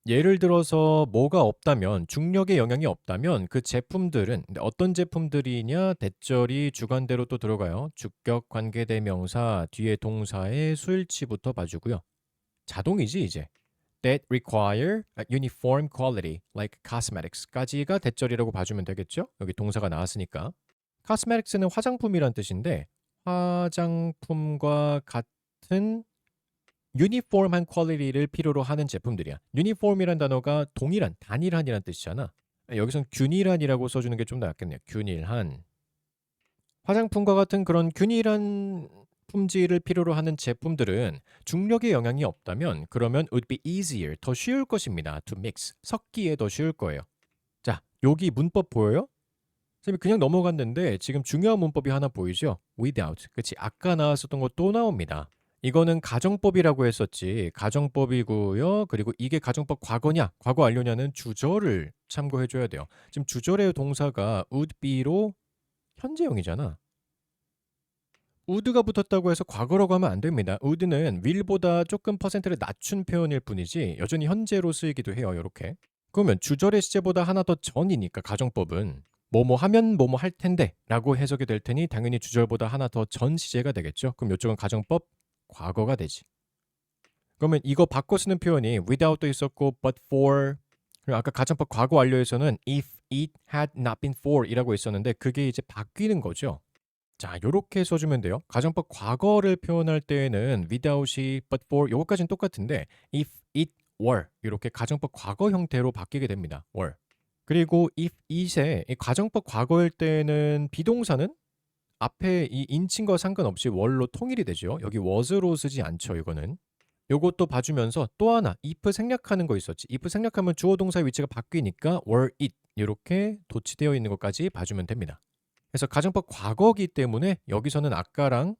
예를 들어서 뭐가 없다면, 중력의 영향이 없다면 그 제품들은, 근데 어떤 제품들이냐, 대절이 주관대로 또 들어가요. 주격 관계대명사 뒤에 동사의 수일치부터 봐주고요. 자동이지 이제. That require a uniform quality like cosmetics까지가 대절이라고 봐주면 되겠죠. 여기 동사가 나왔으니까. cosmetics는 화장품이란 뜻인데 화장품과 같은 유니폼한 퀄리티를 필요로 하는 제품들이야. 유니폼이란 단어가 동일한, 단일한이란 뜻이잖아. 여기선 균일한이라고 써주는 게 좀 더 낫겠네요. 균일한. 화장품과 같은 그런 균일한 품질을 필요로 하는 제품들은 중력의 영향이 없다면 그러면 would be easier, 더 쉬울 것입니다. to mix, 섞기에 더 쉬울 거예요. 자, 여기 문법 보여요? 선생님이 그냥 넘어갔는데 지금 중요한 문법이 하나 보이죠? without. 그치, 아까 나왔었던 거 또 나옵니다. 이거는 가정법이라고 했었지. 가정법이고요. 그리고 이게 가정법 과거냐, 과거 완료냐는 주절을 참고해 줘야 돼요. 지금 주절의 동사가 would be로 현재형이잖아. would가 붙었다고 해서 과거라고 하면 안 됩니다. would는 will보다 조금 퍼센트를 낮춘 표현일 뿐이지 여전히 현재로 쓰이기도 해요. 이렇게. 그러면 주절의 시제보다 하나 더 전이니까 가정법은 뭐뭐 하면 뭐뭐 할 텐데 라고 해석이 될 테니 당연히 주절보다 하나 더 전 시제가 되겠죠. 그럼 이쪽은 가정법 과거가 되지. 그러면 이거 바꿔 쓰는 표현이 without도 있었고 but for, 그리고 아까 가정법 과거 완료에서는 if it had not been for 이라고 있었는데 그게 이제 바뀌는 거죠. 자, 요렇게 써주면 돼요. 가정법 과거를 표현할 때에는 without이 but for 요것까지는 똑같은데 if it were 이렇게 가정법 과거 형태로 바뀌게 됩니다. were. 그리고 if it의 이 가정법 과거일 때는 비동사는 앞에 이 인칭과 상관없이 were로 통일이 되죠. 여기 was로 쓰지 않죠. 이거는. 요것도 봐주면서 또 하나 if 생략하는 거 있었지. if 생략하면 주어 동사의 위치가 바뀌니까 were it 이렇게 도치되어 있는 것까지 봐주면 됩니다. 그래서 가정법 과거기 때문에 여기서는 아까랑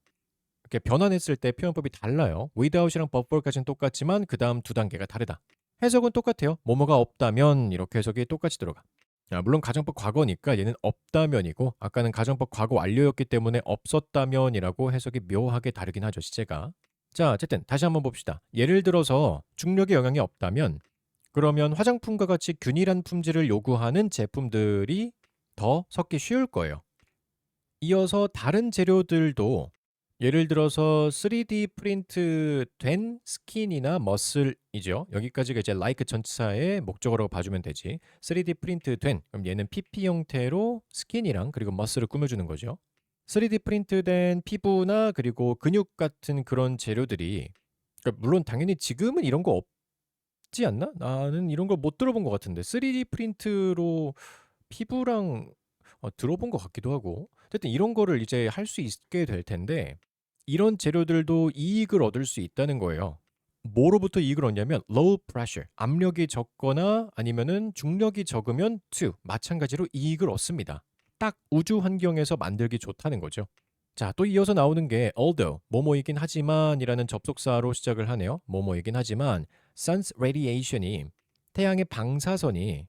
이렇게 변환했을 때 표현법이 달라요. without이랑 but for까지는 똑같지만 그 다음 두 단계가 다르다. 해석은 똑같아요. 뭐뭐가 없다면 이렇게 해석이 똑같이 들어가. 자, 물론 가정법 과거니까 얘는 없다면이고 아까는 가정법 과거 완료였기 때문에 없었다면이라고 해석이 묘하게 다르긴 하죠. 시제가. 자, 어쨌든 다시 한번 봅시다. 예를 들어서 중력의 영향이 없다면 그러면 화장품과 같이 균일한 품질을 요구하는 제품들이 더 섞기 쉬울 거예요. 이어서 다른 재료들도 예를 들어서 3D 프린트 된 스킨이나 머슬이죠. 여기까지가 이제 like 전치사의 목적어라고 봐주면 되지. 3D 프린트 된, 그럼 얘는 PP 형태로 스킨이랑 그리고 머슬을 꾸며주는 거죠. 3D 프린트 된 피부나 그리고 근육 같은 그런 재료들이, 그러니까 물론 당연히 지금은 이런 거 없지 않나? 나는 이런 걸 못 들어본 것 같은데 3D 프린트로 피부랑 들어본 것 같기도 하고. 어쨌든 이런 거를 이제 할 수 있게 될 텐데 이런 재료들도 이익을 얻을 수 있다는 거예요. 뭐로부터 이익을 얻냐면 low pressure, 압력이 적거나 아니면은 중력이 적으면 to, 마찬가지로 이익을 얻습니다. 딱 우주 환경에서 만들기 좋다는 거죠. 자, 또 이어서 나오는 게 although, 뭐뭐이긴 하지만이라는 접속사로 시작을 하네요. 뭐뭐이긴 하지만 sun's radiation이 태양의 방사선이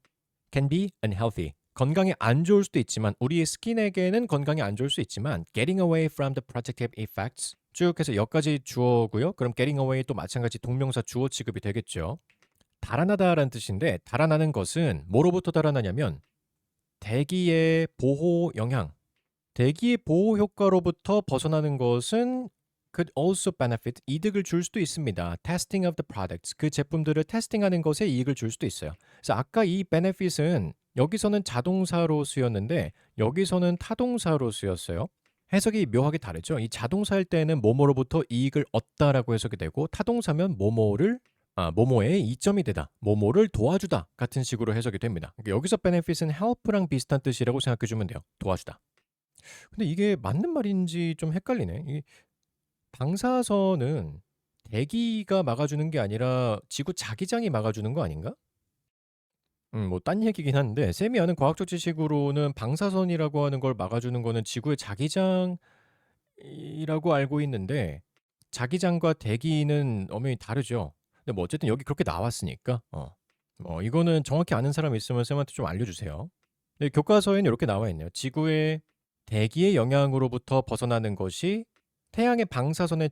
can be unhealthy. 건강에 안 좋을 수도 있지만 우리의 스킨에게는 건강에 안 좋을 수 있지만 getting away from the protective effects 쭉 해서 여기까지 주어고요. 그럼 getting away 또 마찬가지 동명사 주어 취급이 되겠죠. 달아나다라는 뜻인데 달아나는 것은 뭐로부터 달아나냐면 대기의 보호 영향, 대기의 보호 효과로부터 벗어나는 것은 could also benefit, 이득을 줄 수도 있습니다. testing of the products, 그 제품들을 테스팅하는 것에 이익을 줄 수도 있어요. 그래서 아까 이 benefit은 여기서는 자동사로 쓰였는데 여기서는 타동사로 쓰였어요. 해석이 묘하게 다르죠. 이 자동사일 때는 뭐뭐로부터 이익을 얻다라고 해석이 되고 타동사면 뭐뭐에 이점이 되다, 뭐뭐를 도와주다 같은 식으로 해석이 됩니다. 그러니까 여기서 benefit은 help랑 비슷한 뜻이라고 생각해 주면 돼요. 도와주다. 근데 이게 맞는 말인지 좀 헷갈리네. 이 방사선은 대기가 막아주는 게 아니라 지구 자기장이 막아주는 거 아닌가? 뭐 딴 얘기긴 한데 쌤이 아는 과학적 지식으로는 방사선이라고 하는 걸 막아주는 거는 지구의 자기장이라고 알고 있는데 자기장과 대기는 엄연히 다르죠. 근데 뭐 어쨌든 여기 그렇게 나왔으니까 이거는 정확히 아는 사람 있으면 쌤한테 좀 알려주세요. 네, 교과서에는 이렇게 나와 있네요. 지구의 대기의 영향으로부터 벗어나는 것이 태양의 방사선에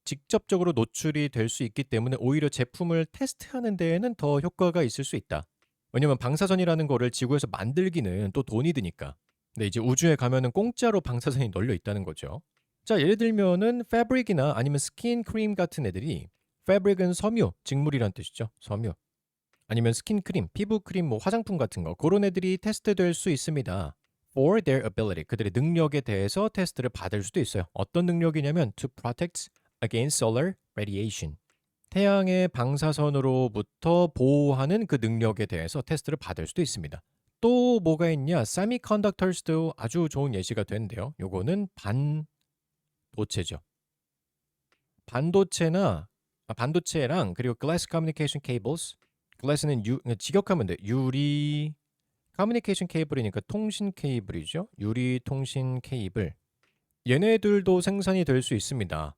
직접적으로 노출이 될 수 있기 때문에 오히려 제품을 테스트하는 데에는 더 효과가 있을 수 있다. 왜냐면 방사선이라는 거를 지구에서 만들기는 또 돈이 드니까. 근데 이제 우주에 가면은 공짜로 방사선이 널려 있다는 거죠. 자, 예를 들면은 패브릭이나 아니면 스킨 크림 같은 애들이 패브릭은 섬유, 직물이란 뜻이죠. 섬유. 아니면 스킨 크림, 피부 크림, 뭐 화장품 같은 거 그런 애들이 테스트될 수 있습니다. For their ability, 그들의 능력에 대해서 테스트를 받을 수도 있어요. 어떤 능력이냐면 to protect against solar radiation. 태양의 방사선으로부터 보호하는 그 능력에 대해서 테스트를 받을 수도 있습니다. 또 뭐가 있냐? semiconductors도 아주 좋은 예시가 되는데요. 요거는 반도체죠. 반도체랑 그리고 glass communication cables. glass는 직역하면 돼. 유리 커뮤니케이션 케이블이니까 통신 케이블이죠. 유리 통신 케이블. 얘네들도 생산이 될 수 있습니다.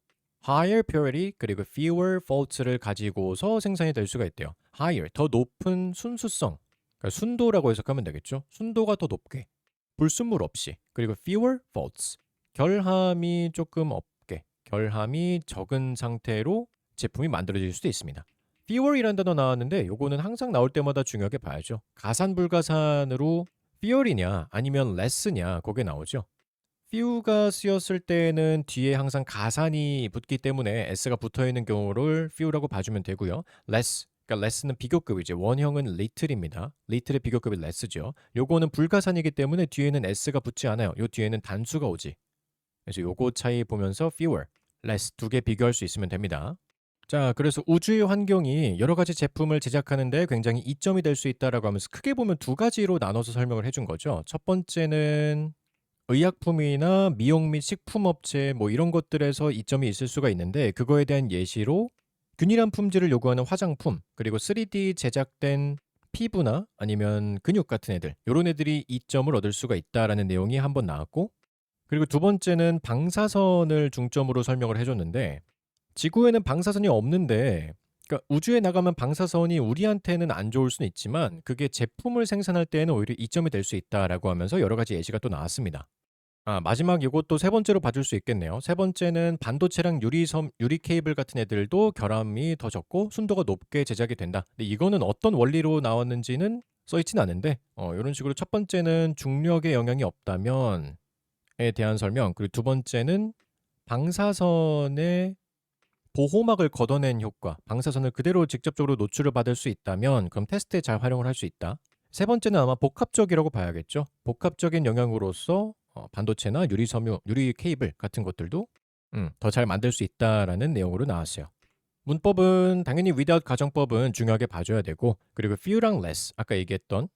higher purity 그리고 fewer faults를 가지고서 생산이 될 수가 있대요. higher, 더 높은 순수성. 그러니까 순도라고 해석하면 되겠죠. 순도가 더 높게. 불순물 없이. 그리고 fewer faults. 결함이 조금 없게. 결함이 적은 상태로 제품이 만들어질 수도 있습니다. fewer이라는 단어 나왔는데 요거는 항상 나올 때마다 중요하게 봐야죠. 가산불가산으로 fewer이냐 아니면 less냐 그게 나오죠. few가 쓰였을 때는 뒤에 항상 가산이 붙기 때문에 s가 붙어있는 경우를 few라고 봐주면 되고요. less, 그러니까 less는 비교급이죠. 원형은 little입니다. little의 비교급이 less죠. 요거는 불가산이기 때문에 뒤에는 s가 붙지 않아요. 요 뒤에는 단수가 오지. 그래서 요거 차이 보면서 fewer, less 두 개 비교할 수 있으면 됩니다. 자, 그래서 우주의 환경이 여러 가지 제품을 제작하는데 굉장히 이점이 될 수 있다라고 하면서 크게 보면 두 가지로 나눠서 설명을 해준 거죠. 첫 번째는 의약품이나 미용 및 식품업체 뭐 이런 것들에서 이점이 있을 수가 있는데 그거에 대한 예시로 균일한 품질을 요구하는 화장품 그리고 3D 제작된 피부나 아니면 근육 같은 애들 요런 애들이 이점을 얻을 수가 있다라는 내용이 한 번 나왔고 그리고 두 번째는 방사선을 중점으로 설명을 해줬는데 지구에는 방사선이 없는데 그러니까 우주에 나가면 방사선이 우리한테는 안 좋을 수는 있지만 그게 제품을 생산할 때에는 오히려 이점이 될 수 있다라고 하면서 여러 가지 예시가 또 나왔습니다. 마지막 이것도 세 번째로 봐줄 수 있겠네요. 세 번째는 반도체랑 유리 케이블 같은 애들도 결함이 더 적고 순도가 높게 제작이 된다. 근데 이거는 어떤 원리로 나왔는지는 써있진 않은데 이런 식으로 첫 번째는 중력의 영향이 없다면에 대한 설명 그리고 두 번째는 방사선의 보호막을 걷어낸 효과, 방사선을 그대로 직접적으로 노출을 받을 수 있다면 그럼 테스트에 잘 활용을 할 수 있다. 세 번째는 아마 복합적이라고 봐야겠죠. 복합적인 영향으로서 반도체나 유리섬유, 유리 케이블 같은 것들도 더 잘 만들 수 있다라는 내용으로 나왔어요. 문법은 당연히 without 가정법은 중요하게 봐줘야 되고 그리고 few랑 less, 아까 얘기했던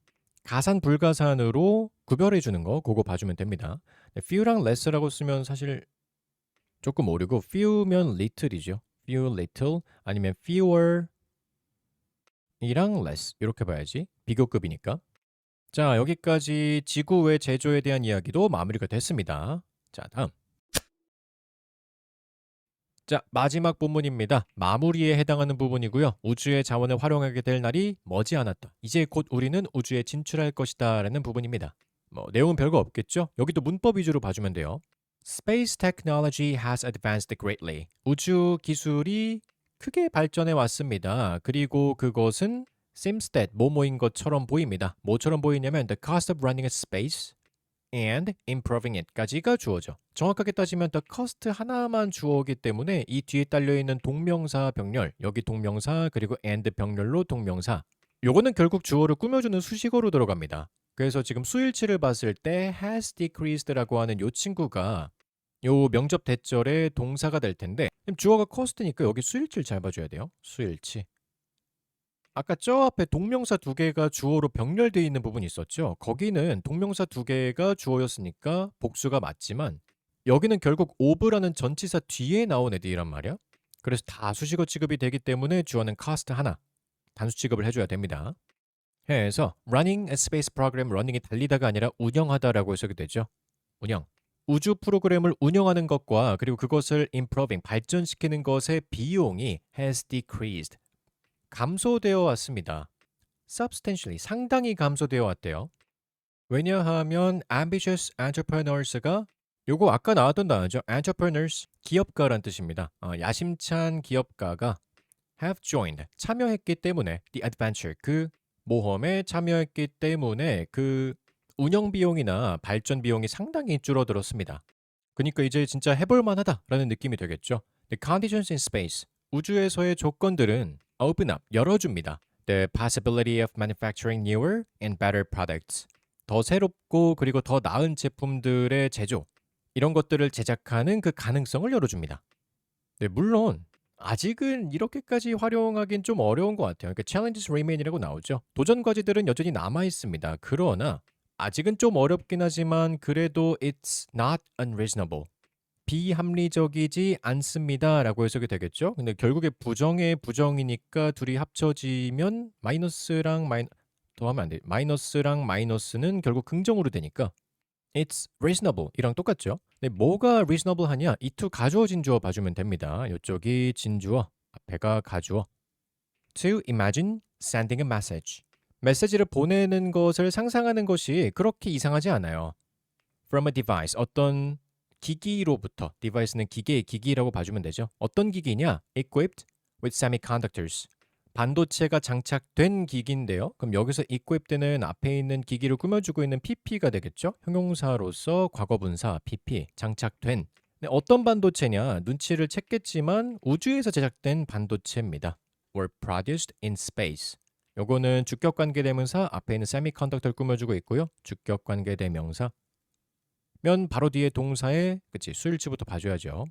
가산 불가산으로 구별해 주는 거 그거 봐주면 됩니다. few랑 less라고 쓰면 사실 조금 어려고 few면 little이죠. few little 아니면 fewer 이랑 less 이렇게 봐야지. 비교급이니까. 자, 여기까지 지구 외 제조에 대한 이야기도 마무리가 됐습니다. 자, 다음. 자, 마지막 본문입니다. 마무리에 해당하는 부분이고요. 우주의 자원을 활용하게 될 날이 머지않았다. 이제 곧 우리는 우주에 진출할 것이다 라는 부분입니다. 뭐 내용은 별거 없겠죠? 여기도 문법 위주로 봐주면 돼요. Space technology has advanced greatly. 우주 기술이 크게 발전해 왔습니다. 그리고 그것은 seems that 뭐뭐인 것처럼 보입니다. 뭐처럼 보이냐면 the cost of running a space and improving it까지가 주어죠. 정확하게 따지면 the cost 하나만 주어기 때문에 이 뒤에 딸려있는 동명사 병렬, 여기 동명사 그리고 and 병렬로 동명사 요거는 결국 주어를 꾸며주는 수식어로 들어갑니다. 그래서 지금 수일치를 봤을 때 has decreased라고 하는 요 친구가 요 명접 대절의 동사가 될 텐데 주어가 cost니까 여기 수일치를 잘 봐줘야 돼요. 수일치. 아까 저 앞에 동명사 두 개가 주어로 병렬되어 있는 부분이 있었죠. 거기는 동명사 두 개가 주어였으니까 복수가 맞지만 여기는 결국 of라는 전치사 뒤에 나온 애들이란 말이야. 그래서 다 수식어 취급이 되기 때문에 주어는 cost 하나 단수 취급을 해줘야 됩니다. 해서 running a space program, running이 달리다가 아니라 운영하다라고 해석이 되죠. 운영. 우주 프로그램을 운영하는 것과 그리고 그것을 improving, 발전시키는 것의 비용이 has decreased. 감소되어 왔습니다. substantially, 상당히 감소되어 왔대요. 왜냐하면 ambitious entrepreneurs가 요거 아까 나왔던 단어죠. entrepreneurs, 기업가란 뜻입니다. 야심찬 기업가가 have joined, 참여했기 때문에 the adventure, 그 모험에 참여했기 때문에 그 운영 비용이나 발전 비용이 상당히 줄어들었습니다. 그러니까 이제 진짜 해볼 만하다라는 느낌이 되겠죠. The conditions in space, 우주에서의 조건들은 open up, 열어줍니다. The possibility of manufacturing newer and better products. 더 새롭고 그리고 더 나은 제품들의 제조, 이런 것들을 제작하는 그 가능성을 열어줍니다. 네, 물론 아직은 이렇게까지 활용하긴 좀 어려운 것 같아요. 그러니까 challenges remain이라고 나오죠. 도전 과제들은 여전히 남아 있습니다. 그러나 아직은 좀 어렵긴 하지만 그래도 it's not unreasonable. 비합리적이지 않습니다라고 해석이 되겠죠. 근데 결국에 부정의 부정이니까 둘이 합쳐지면 더하면 안 돼. 마이너스랑 마이너스는 결국 긍정으로 되니까 it's reasonable 이랑 똑같죠. 근데 뭐가 reasonable 하냐? 이 to 가주어진 주어 봐주면 됩니다. 이쪽이 진주어, 앞에가 가주어. To imagine sending a message. 메시지를 보내는 것을 상상하는 것이 그렇게 이상하지 않아요. From a device, 어떤 기기로부터, device는 기기라고 봐주면 되죠. 어떤 기기냐? Equipped with semiconductors. 반도체가 장착된 기기인데요. 그럼 여기서 equipped는 앞에 있는 기기를 꾸며주고 있는 pp가 되겠죠. 형용사로서 과거분사 pp, 장착된. 어떤 반도체냐? 눈치를 챘겠지만 우주에서 제작된 반도체입니다. were produced in space. 요거는 주격관계대명사 앞에 있는 semiconductor를 꾸며주고 있고요. 주격관계대명사 면 바로 뒤에 동사에 수일치부터 봐줘야죠.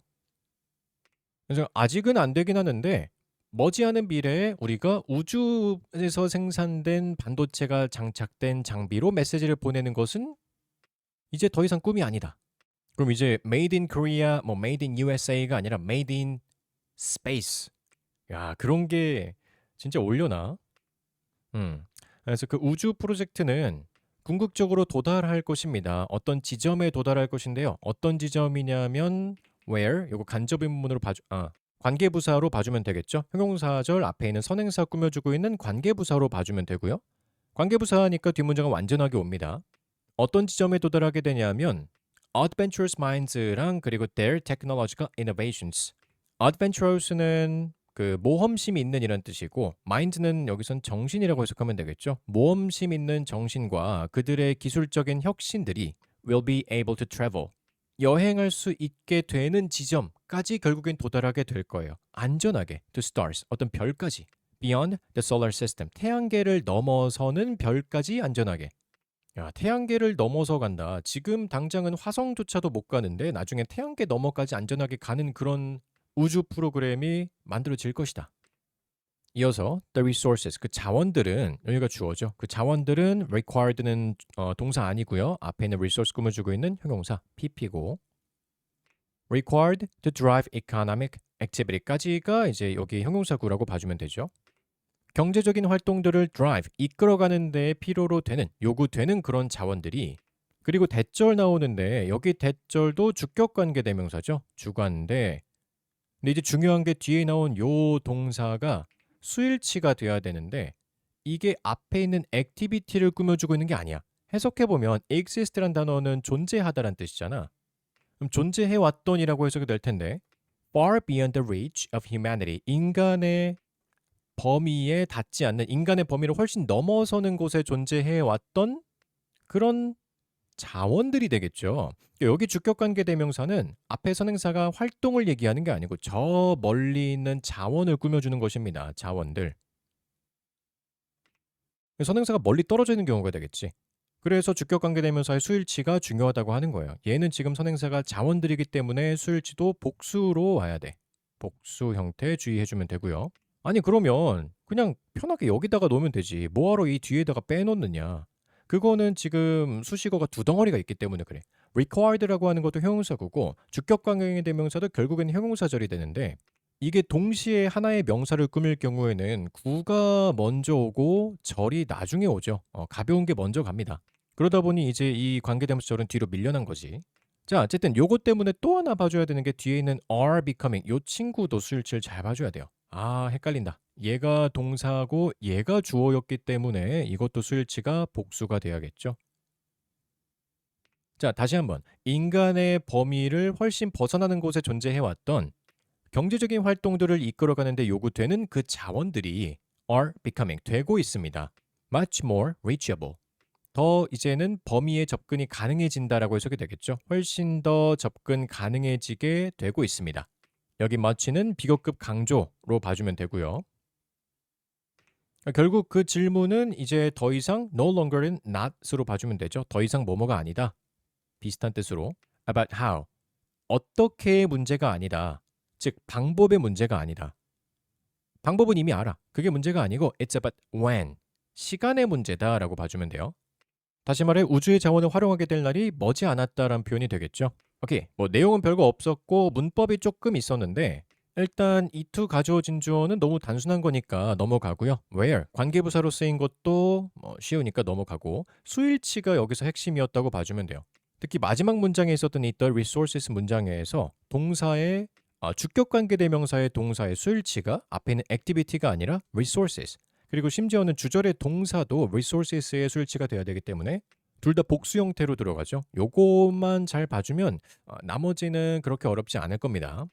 그래서 아직은 안 되긴 하는데 머지않은 미래에 우리가 우주에서 생산된 반도체가 장착된 장비로 메시지를 보내는 것은 이제 더 이상 꿈이 아니다. 그럼 이제 Made in Korea, 뭐 Made in USA가 아니라 Made in Space. 야, 그런 게 진짜 올려나? 그래서 그 우주 프로젝트는 궁극적으로 도달할 것입니다. 어떤 지점에 도달할 것인데요. 어떤 지점이냐면 where, 요거 간접인문으로 관계부사로 봐주면 되겠죠. 형용사절 앞에 있는 선행사 꾸며주고 있는 관계부사로 봐주면 되고요. 관계부사니까 뒷문장은 완전하게 옵니다. 어떤 지점에 도달하게 되냐면 adventurous minds랑 그리고 their technological innovations. adventurous는 그 모험심 있는 이란 뜻이고 mind는 여기선 정신이라고 해석하면 되겠죠. 모험심 있는 정신과 그들의 기술적인 혁신들이 will be able to travel. 여행할 수 있게 되는 지점까지 결국엔 도달하게 될 거예요. 안전하게 to stars, 어떤 별까지. beyond the solar system, 태양계를 넘어서는 별까지 안전하게. 야, 태양계를 넘어서 간다. 지금 당장은 화성조차도 못 가는데 나중에 태양계 넘어까지 안전하게 가는 그런 우주 프로그램이 만들어질 것이다. 이어서 the resources, 그 자원들은 여기가 주어죠. 그 자원들은 required는 동사 아니고요. 앞에 있는 resource 꾸며주고 있는 형용사 pp고 required to drive economic activity까지가 이제 여기 형용사구라고 봐주면 되죠. 경제적인 활동들을 drive, 이끌어가는 데 필요로 되는, 요구되는 그런 자원들이 그리고 대절 나오는데 여기 대절도 주격관계 대명사죠. 주관인데 근데 이제 중요한 게 뒤에 나온 요 동사가 수일치가 돼야 되는데 이게 앞에 있는 activity를 꾸며주고 있는 게 아니야. 해석해보면 exist란 단어는 존재하다란 뜻이잖아. 그럼 존재해왔던이라고 해석이 될 텐데 far beyond the reach of humanity, 인간의 범위에 닿지 않는, 인간의 범위를 훨씬 넘어서는 곳에 존재해왔던 그런 자원들이 되겠죠. 여기 주격관계 대명사는 앞에 선행사가 활동을 얘기하는 게 아니고 저 멀리 있는 자원을 꾸며주는 것입니다. 자원들. 선행사가 멀리 떨어져 있는 경우가 되겠지. 그래서 주격관계 대명사의 수일치가 중요하다고 하는 거예요. 얘는 지금 선행사가 자원들이기 때문에 수일치도 복수로 와야 돼. 복수 형태 주의해주면 되고요. 아니 그러면 그냥 편하게 여기다가 놓으면 되지. 뭐하러 이 뒤에다가 빼놓느냐. 그거는 지금 수식어가 두 덩어리가 있기 때문에 그래. required라고 하는 것도 형용사구고 주격관계 대명사도 결국엔 형용사절이 되는데 이게 동시에 하나의 명사를 꾸밀 경우에는 구가 먼저 오고 절이 나중에 오죠. 가벼운 게 먼저 갑니다. 그러다 보니 이제 이 관계대명사절은 뒤로 밀려난 거지. 자, 어쨌든 요것 때문에 또 하나 봐줘야 되는 게 뒤에 있는 are becoming, 요 친구도 수일치를 잘 봐줘야 돼요. 아, 헷갈린다. 얘가 동사고 얘가 주어였기 때문에 이것도 수일치가 복수가 돼야겠죠. 자, 다시 한번. 인간의 범위를 훨씬 벗어나는 곳에 존재해왔던 경제적인 활동들을 이끌어가는데 요구되는 그 자원들이 are becoming, 되고 있습니다. much more reachable. 더 이제는 범위에 접근이 가능해진다라고 해석이 되겠죠. 훨씬 더 접근 가능해지게 되고 있습니다. 여기 much는 비교급 강조로 봐주면 되고요. 결국 그 질문은 이제 더 이상 no longer은 not으로 봐주면 되죠. 더 이상 뭐뭐가 아니다. 비슷한 뜻으로 about how, 어떻게의 문제가 아니다. 즉 방법의 문제가 아니다. 방법은 이미 알아. 그게 문제가 아니고 it's about when, 시간의 문제다라고 봐주면 돼요. 다시 말해 우주의 자원을 활용하게 될 날이 머지 않았다라는 표현이 되겠죠. 오케이, 뭐 내용은 별거 없었고 문법이 조금 있었는데 일단 이 to 가져진 주어는 너무 단순한 거니까 넘어가고요. where, 관계부사로 쓰인 것도 뭐 쉬우니까 넘어가고 수일치가 여기서 핵심이었다고 봐주면 돼요. 특히 마지막 문장에 있었던 이 the resources 문장에서 동사의 주격관계 대명사의 동사의 수일치가 앞에 있는 activity가 아니라 resources, 그리고 심지어는 주절의 동사도 resources의 수일치가 돼야 되기 때문에 둘 다 복수 형태로 들어가죠. 요것만 잘 봐주면 나머지는 그렇게 어렵지 않을 겁니다.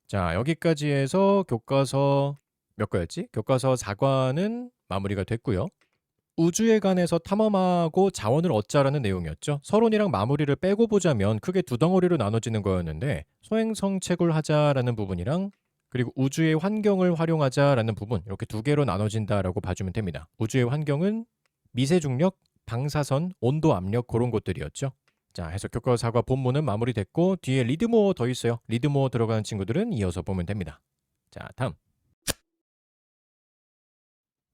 자, 여기까지 해서 교과서 몇 거였지? 교과서 4과는 마무리가 됐고요. 우주에 관해서 탐험하고 자원을 얻자라는 내용이었죠. 서론이랑 마무리를 빼고 보자면 크게 두 덩어리로 나눠지는 거였는데 소행성체굴 하자라는 부분이랑 그리고 우주의 환경을 활용하자라는 부분, 이렇게 두 개로 나눠진다라고 봐주면 됩니다. 우주의 환경은 미세중력, 방사선, 온도, 압력 그런 것들이었죠. 자, 해석 교과서 4과 본문은 마무리됐고 뒤에 리드모어 더 있어요. 리드모어 들어가는 친구들은 이어서 보면 됩니다. 자, 다음.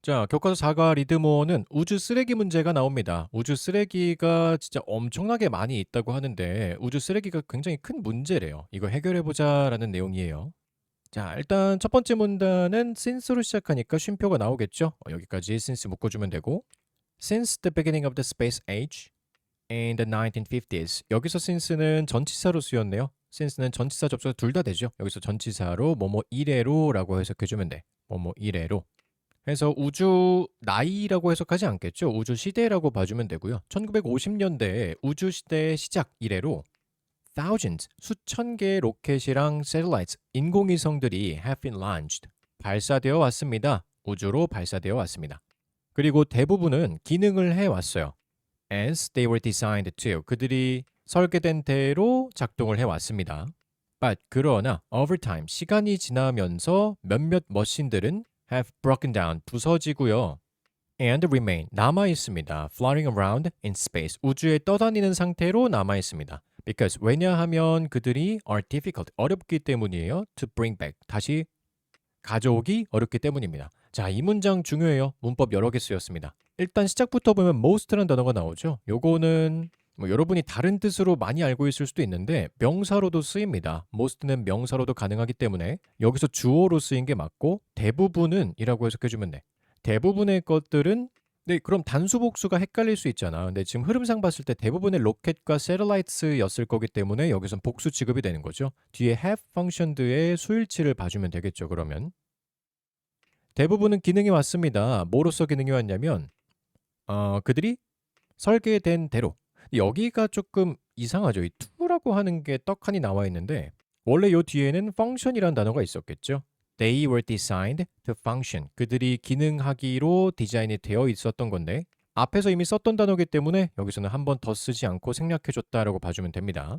자, 교과서 4과 리드모어는 우주 쓰레기 문제가 나옵니다. 우주 쓰레기가 진짜 엄청나게 많이 있다고 하는데 우주 쓰레기가 굉장히 큰 문제래요. 이거 해결해보자라는 내용이에요. 자, 일단 첫 번째 문단은 since로 시작하니까 쉼표가 나오겠죠. 여기까지 since 묶어주면 되고 Since the beginning of the space age in the 1950s, 여기서 since는 전치사로 쓰였네요. since는 전치사 접수가 둘 다 되죠. 여기서 전치사로 뭐뭐 이래로라고 해석해주면 돼. 뭐뭐 이래로 해서 우주 나이라고 해석하지 않겠죠. 우주 시대라고 봐주면 되고요. 1950년대 우주 시대의 시작 이래로 thousands, 수천 개의 로켓이랑 satellites, 인공위성들이 have been launched, 발사되어 왔습니다. 우주로 발사되어 왔습니다. 그리고 대부분은 기능을 해왔어요. as they were designed to, 그들이 설계된 대로 작동을 해왔습니다. But 그러나 over time, 시간이 지나면서 몇몇 머신들은 have broken down, 부서지고요. and remain, 남아있습니다. floating around in space, 우주에 떠다니는 상태로 남아있습니다. Because, 왜냐하면 그들이 are difficult, 어렵기 때문이에요. to bring back, 다시 가져오기 어렵기 때문입니다. 자, 이 문장 중요해요. 문법 여러 개 쓰였습니다. 일단 시작부터 보면 most라는 단어가 나오죠. 요거는 뭐 여러분이 다른 뜻으로 많이 알고 있을 수도 있는데 명사로도 쓰입니다. most는 명사로도 가능하기 때문에 여기서 주어로 쓰인 게 맞고 대부분은 이라고 해석해주면 돼. 대부분의 것들은 네, 그럼 단수 복수가 헷갈릴 수 있잖아. 근데 지금 흐름상 봤을 때 대부분의 로켓과 satelmites였을 거기 때문에 여기선 복수 취급이 되는 거죠. 뒤에 have functioned의 수일치를 봐주면 되겠죠. 그러면 대부분은 기능이 왔습니다. 뭐로서 기능이 왔냐면 그들이 설계된 대로. 여기가 조금 이상하죠. 이 to라고 하는 게 떡하니 나와 있는데 원래 요 뒤에는 function이라는 단어가 있었겠죠. They were designed to function. 그들이 기능하기로 디자인이 되어 있었던 건데 앞에서 이미 썼던 단어이기 때문에 여기서는 한 번 더 쓰지 않고 생략해줬다라고 봐주면 됩니다.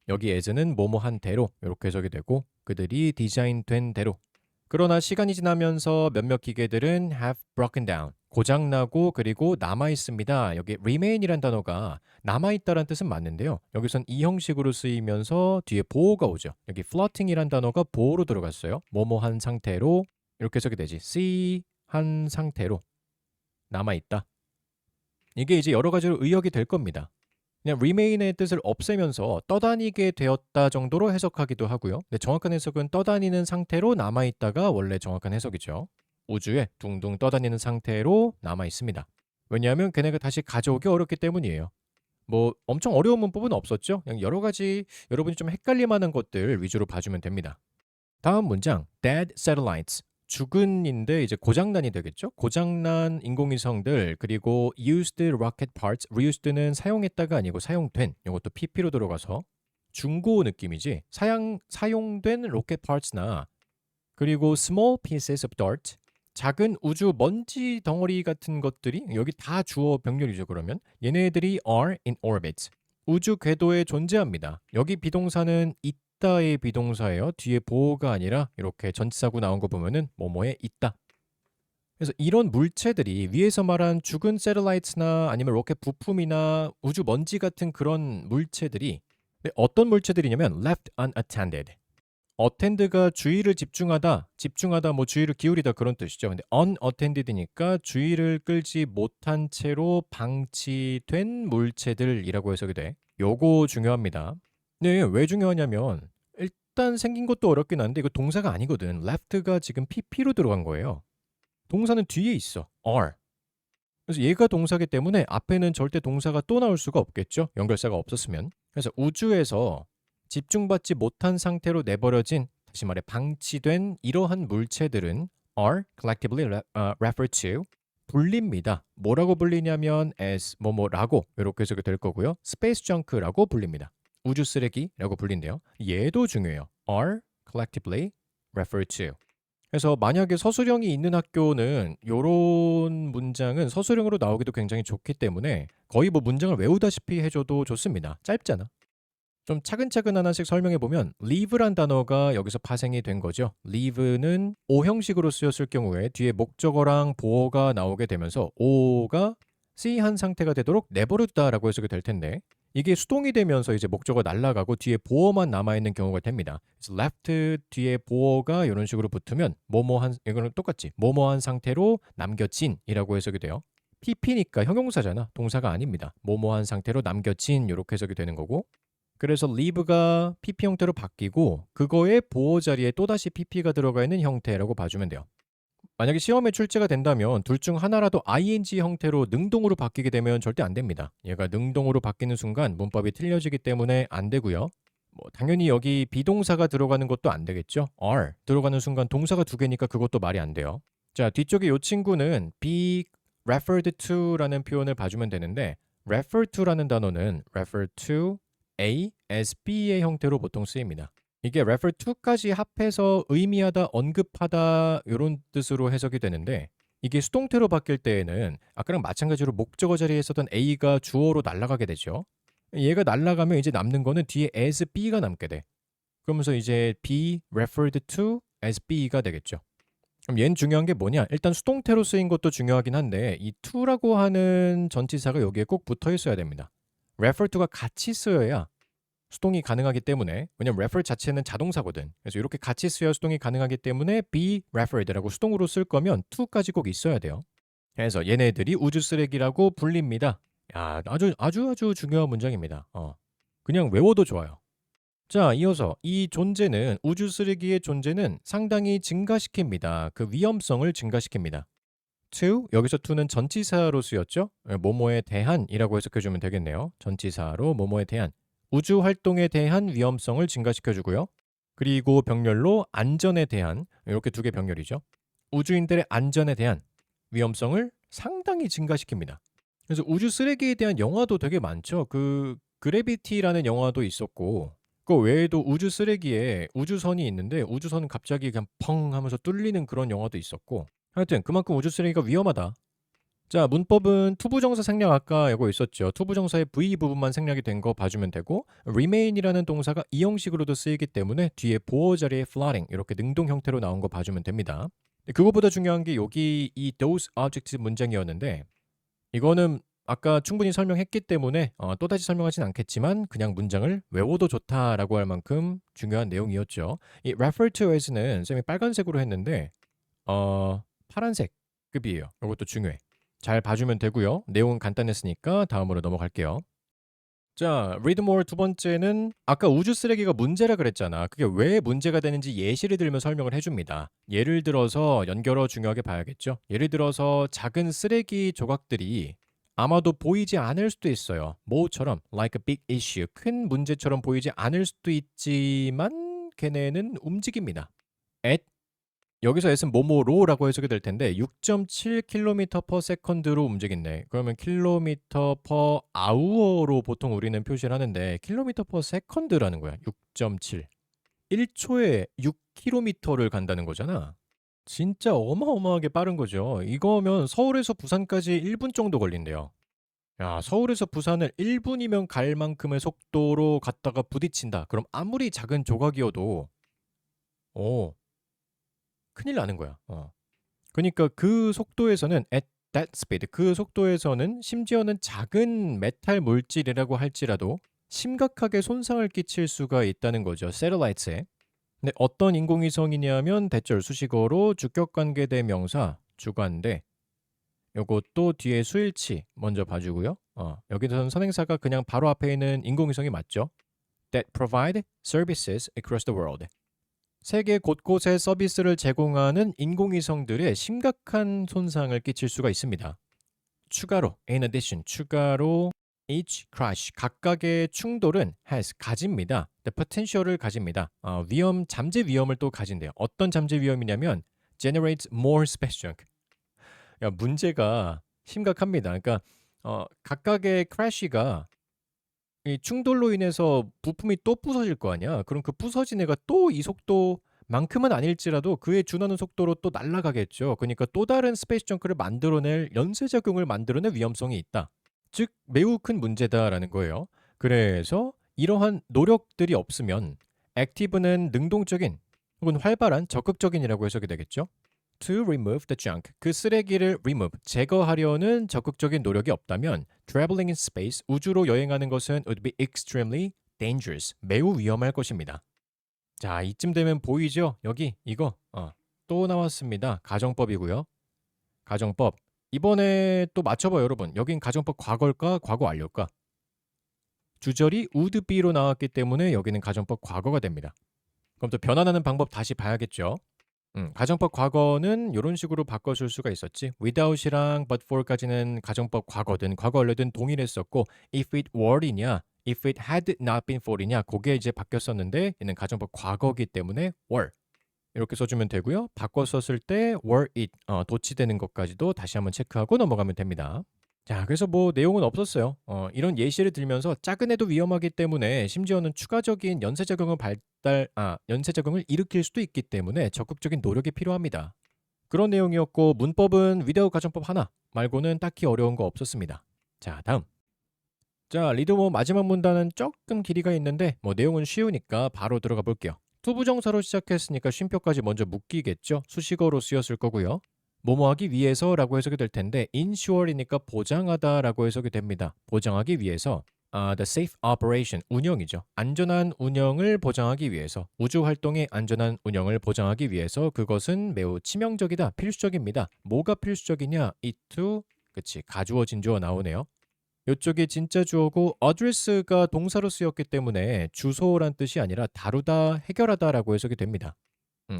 여기 as는 뭐뭐한 대로 이렇게 해석이 되고 그들이 디자인된 대로. 그러나 시간이 지나면서 몇몇 기계들은 have broken down. 고장나고 그리고 남아있습니다. 여기 remain이란 단어가 남아있다란 뜻은 맞는데요. 여기선 이 형식으로 쓰이면서 뒤에 보호가 오죠. 여기 floating이란 단어가 보호로 들어갔어요. 뭐뭐한 상태로 이렇게 해석이 되지. C한 상태로 남아있다. 이게 이제 여러 가지로 의역이 될 겁니다. 그냥 remain의 뜻을 없애면서 떠다니게 되었다 정도로 해석하기도 하고요. 근데 정확한 해석은 떠다니는 상태로 남아있다가 원래 정확한 해석이죠. 우주에 둥둥 떠다니는 상태로 남아있습니다. 왜냐하면 걔네가 다시 가져오기 어렵기 때문이에요. 뭐 엄청 어려운 문법은 없었죠. 그냥 여러 가지 여러분이 좀 헷갈릴 만한 것들 위주로 봐주면 됩니다. 다음 문장, dead satellites. 죽은인데 이제 고장난이 되겠죠? 고장난 인공위성들 그리고 used rocket parts, reused는 사용했다가 아니고 사용된 이것도 pp로 들어가서 중고 느낌이지 사용된 로켓 parts나 그리고 small pieces of dirt 작은 우주 먼지 덩어리 같은 것들이 여기 다 주어 병렬이죠. 그러면 얘네들이 are in orbit 우주 궤도에 존재합니다. 여기 비동사는 있다의 비동사예요. 뒤에 보호가 아니라 이렇게 전치사구 나온 거 보면은 뭐뭐에 있다. 그래서 이런 물체들이 위에서 말한 죽은 세텔라이트나 아니면 로켓 부품이나 우주 먼지 같은 그런 물체들이 어떤 물체들이냐면 left unattended. attend가 주의를 집중하다 뭐 주의를 기울이다 그런 뜻이죠. 근데 unattended니까 주의를 끌지 못한 채로 방치된 물체들이라고 해석이 돼. 요거 중요합니다. 네, 왜 중요하냐면 일단 생긴 것도 어렵긴 한데 이거 동사가 아니거든. left가 지금 pp로 들어간 거예요. 동사는 뒤에 있어. are. 그래서 얘가 동사기 때문에 앞에는 절대 동사가 또 나올 수가 없겠죠. 연결사가 없었으면. 그래서 우주에서 집중받지 못한 상태로 내버려진 다시 말해 방치된 이러한 물체들은 are collectively referred to 불립니다. 뭐라고 불리냐면 as 뭐뭐라고 이렇게 해석이 될 거고요. space junk라고 불립니다. 우주 쓰레기라고 불린대요. 얘도 중요해요. are collectively referred to. 그래서 만약에 서술형이 있는 학교는 요런 문장은 서술형으로 나오기도 굉장히 좋기 때문에 거의 뭐 문장을 외우다시피 해줘도 좋습니다. 짧잖아. 좀 차근차근 하나씩 설명해 보면 leave란 단어가 여기서 파생이 된 거죠. leave는 O 형식으로 쓰였을 경우에 뒤에 목적어랑 보어가 나오게 되면서 O가 C한 상태가 되도록 내버려두다라고 해석이 될 텐데 이게 수동이 되면서 이제 목적어 날아가고 뒤에 보어만 남아있는 경우가 됩니다. 그래서 left 뒤에 보어가 이런 식으로 붙으면 뭐뭐한 이거는 똑같지. 뭐뭐한 상태로 남겨진이라고 해석이 돼요. pp니까 형용사잖아. 동사가 아닙니다. 뭐뭐한 상태로 남겨진 이렇게 해석이 되는 거고 그래서 leave가 pp 형태로 바뀌고 그거의 보호 자리에 또다시 pp가 들어가 있는 형태라고 봐주면 돼요. 만약에 시험에 출제가 된다면 둘 중 하나라도 ing 형태로 능동으로 바뀌게 되면 절대 안 됩니다. 얘가 능동으로 바뀌는 순간 문법이 틀려지기 때문에 안 되고요. 뭐 당연히 여기 비동사가 들어가는 것도 안 되겠죠. are 들어가는 순간 동사가 두 개니까 그것도 말이 안 돼요. 자, 뒤쪽에 이 친구는 be referred to라는 표현을 봐주면 되는데 refer to라는 단어는 refer to A as B의 형태로 보통 쓰입니다. 이게 refer to까지 합해서 의미하다, 언급하다 이런 뜻으로 해석이 되는데 이게 수동태로 바뀔 때에는 아까랑 마찬가지로 목적어 자리에 있었던 A가 주어로 날아가게 되죠. 얘가 날아가면 이제 남는 거는 뒤에 as B가 남게 돼. 그러면서 이제 be referred to as B가 되겠죠. 그럼 얘는 중요한 게 뭐냐? 일단 수동태로 쓰인 것도 중요하긴 한데 이 to라고 하는 전치사가 여기에 꼭 붙어 있어야 됩니다. refer to가 같이 쓰여야 수동이 가능하기 때문에 왜냐면 refer 자체는 자동사거든. 그래서 이렇게 같이 쓰여야 수동이 가능하기 때문에 be referred라고 수동으로 쓸 거면 to까지 꼭 있어야 돼요. 그래서 얘네들이 우주 쓰레기라고 불립니다. 야, 아주 중요한 문장입니다. 그냥 외워도 좋아요. 자, 이어서 이 존재는 우주 쓰레기의 존재는 상당히 증가시킵니다. 그 위험성을 증가시킵니다. to 여기서 to는 전치사로 쓰였죠? 뭐뭐에 대한이라고 해석해 주면 되겠네요. 전치사로 뭐뭐에 대한 우주 활동에 대한 위험성을 증가시켜 주고요. 그리고 병렬로 안전에 대한 이렇게 두 개 병렬이죠. 우주인들의 안전에 대한 위험성을 상당히 증가시킵니다. 그래서 우주 쓰레기에 대한 영화도 되게 많죠. 그 그래비티라는 영화도 있었고 그 외에도 우주 쓰레기에 우주선이 있는데 우주선은 갑자기 그냥 펑 하면서 뚫리는 그런 영화도 있었고 하여튼 그만큼 우주 쓰레기가 위험하다. 자, 문법은 투부정사 생략 아까 이거 있었죠. 투부정사의 V 부분만 생략이 된 거 봐주면 되고 remain이라는 동사가 이 형식으로도 쓰이기 때문에 뒤에 보어 자리에 floating 이렇게 능동 형태로 나온 거 봐주면 됩니다. 그거보다 중요한 게 여기 이 those objects 문장이었는데 이거는 아까 충분히 설명했기 때문에 또다시 설명하진 않겠지만 그냥 문장을 외워도 좋다라고 할 만큼 중요한 내용이었죠. 이 refer to as는 쌤이 빨간색으로 했는데 파란색 급이에요. 이것도 중요해. 잘 봐주면 되고요. 내용은 간단했으니까 다음으로 넘어갈게요. 자, read more 두 번째는 아까 우주 쓰레기가 문제라 그랬잖아. 그게 왜 문제가 되는지 예시를 들며 설명을 해줍니다. 예를 들어서 연결어 중요하게 봐야겠죠. 예를 들어서 작은 쓰레기 조각들이 아마도 보이지 않을 수도 있어요. 뭐처럼 like a big issue 큰 문제처럼 보이지 않을 수도 있지만 걔네는 움직입니다. at 여기서 s는 뭐뭐로라고 해석이 될 텐데 6.7km per second로 움직인대. 그러면 km per hour로 보통 우리는 표시를 하는데 km per second라는 거야. 6.7. 1초에 6km를 간다는 거잖아. 진짜 어마어마하게 빠른 거죠. 이거면 서울에서 부산까지 1분 정도 걸린대요. 야, 서울에서 부산을 1분이면 갈 만큼의 속도로 갔다가 부딪힌다. 그럼 아무리 작은 조각이어도 오, 큰일 나는 거야. 그러니까 그 속도에서는 at that speed 그 속도에서는 심지어는 작은 메탈 물질이라고 할지라도 심각하게 손상을 끼칠 수가 있다는 거죠. 셀러라이트에. 근데 어떤 인공위성이냐면 대절 수식어로 주격관계 대명사 주관대 요것도 뒤에 수일치 먼저 봐주고요. 여기서는 선행사가 그냥 바로 앞에 있는 인공위성이 맞죠. That provide services across the world. 세계 곳곳에 서비스를 제공하는 인공위성들의 심각한 손상을 끼칠 수가 있습니다. 추가로, in addition, 추가로 each crash, 각각의 충돌은 has, 가집니다. the potential을 가집니다. 위험, 잠재 위험을 또 가진대요. 어떤 잠재 위험이냐면 generates more space junk. 문제가 심각합니다. 그러니까 각각의 crash가 이 충돌로 인해서 부품이 또 부서질 거 아니야. 그럼 그 부서진 애가 또 이 속도만큼은 아닐지라도 그에 준하는 속도로 또 날아가겠죠. 그러니까 또 다른 스페이스 정크를 만들어낼 연쇄작용을 만들어낼 위험성이 있다. 즉 매우 큰 문제다라는 거예요. 그래서 이러한 노력들이 없으면 액티브는 능동적인 혹은 활발한 적극적인이라고 해석이 되겠죠. To remove the junk. 그 쓰레기를 remove, 제거하려는 적극적인 노력이 없다면 traveling in space, 우주로 여행하는 것은 would be extremely dangerous. 매우 위험할 것입니다. 자, 이쯤 되면 보이죠? 여기 이거 또 나왔습니다. 가정법이고요. 가정법. 이번에 또 맞춰봐요, 여러분. 여긴 가정법 과거일까? 과거 완료일까? 주절이 would be로 나왔기 때문에 여기는 가정법 과거가 됩니다. 그럼 또 변환하는 방법 다시 봐야겠죠? 가정법 과거는 이런 식으로 바꿔줄 수가 있었지. without이랑 but for까지는 가정법 과거든 과거 완료든 동일했었고 if it were이냐 if it had not been for이냐 그게 이제 바뀌었었는데 얘는 가정법 과거기 때문에 were 이렇게 써주면 되고요. 바꿔 썼을 때 were it 도치되는 것까지도 다시 한번 체크하고 넘어가면 됩니다. 자, 그래서 뭐 내용은 없었어요. 이런 예시를 들면서 작은 애도 위험하기 때문에 심지어는 추가적인 연쇄작용을 일으킬 수도 있기 때문에 적극적인 노력이 필요합니다. 그런 내용이었고 문법은 위대우 가정법 하나 말고는 딱히 어려운 거 없었습니다. 자, 다음. 자, 리드모 마지막 문단은 조금 길이가 있는데 뭐 내용은 쉬우니까 바로 들어가 볼게요. 투부정사로 시작했으니까 쉼표까지 먼저 묶이겠죠. 수식어로 쓰였을 거고요. 뭐뭐하기 위해서라고 해석이 될 텐데 ensure이니까 보장하다라고 해석이 됩니다. 보장하기 위해서 the safe operation, 운영이죠. 안전한 운영을 보장하기 위해서 우주 활동의 안전한 운영을 보장하기 위해서 그것은 매우 치명적이다, 필수적입니다. 뭐가 필수적이냐? it to, 그치, 가주어 진주어 나오네요. 요쪽이 진짜 주어고 address가 동사로 쓰였기 때문에 주소란 뜻이 아니라 다루다, 해결하다라고 해석이 됩니다.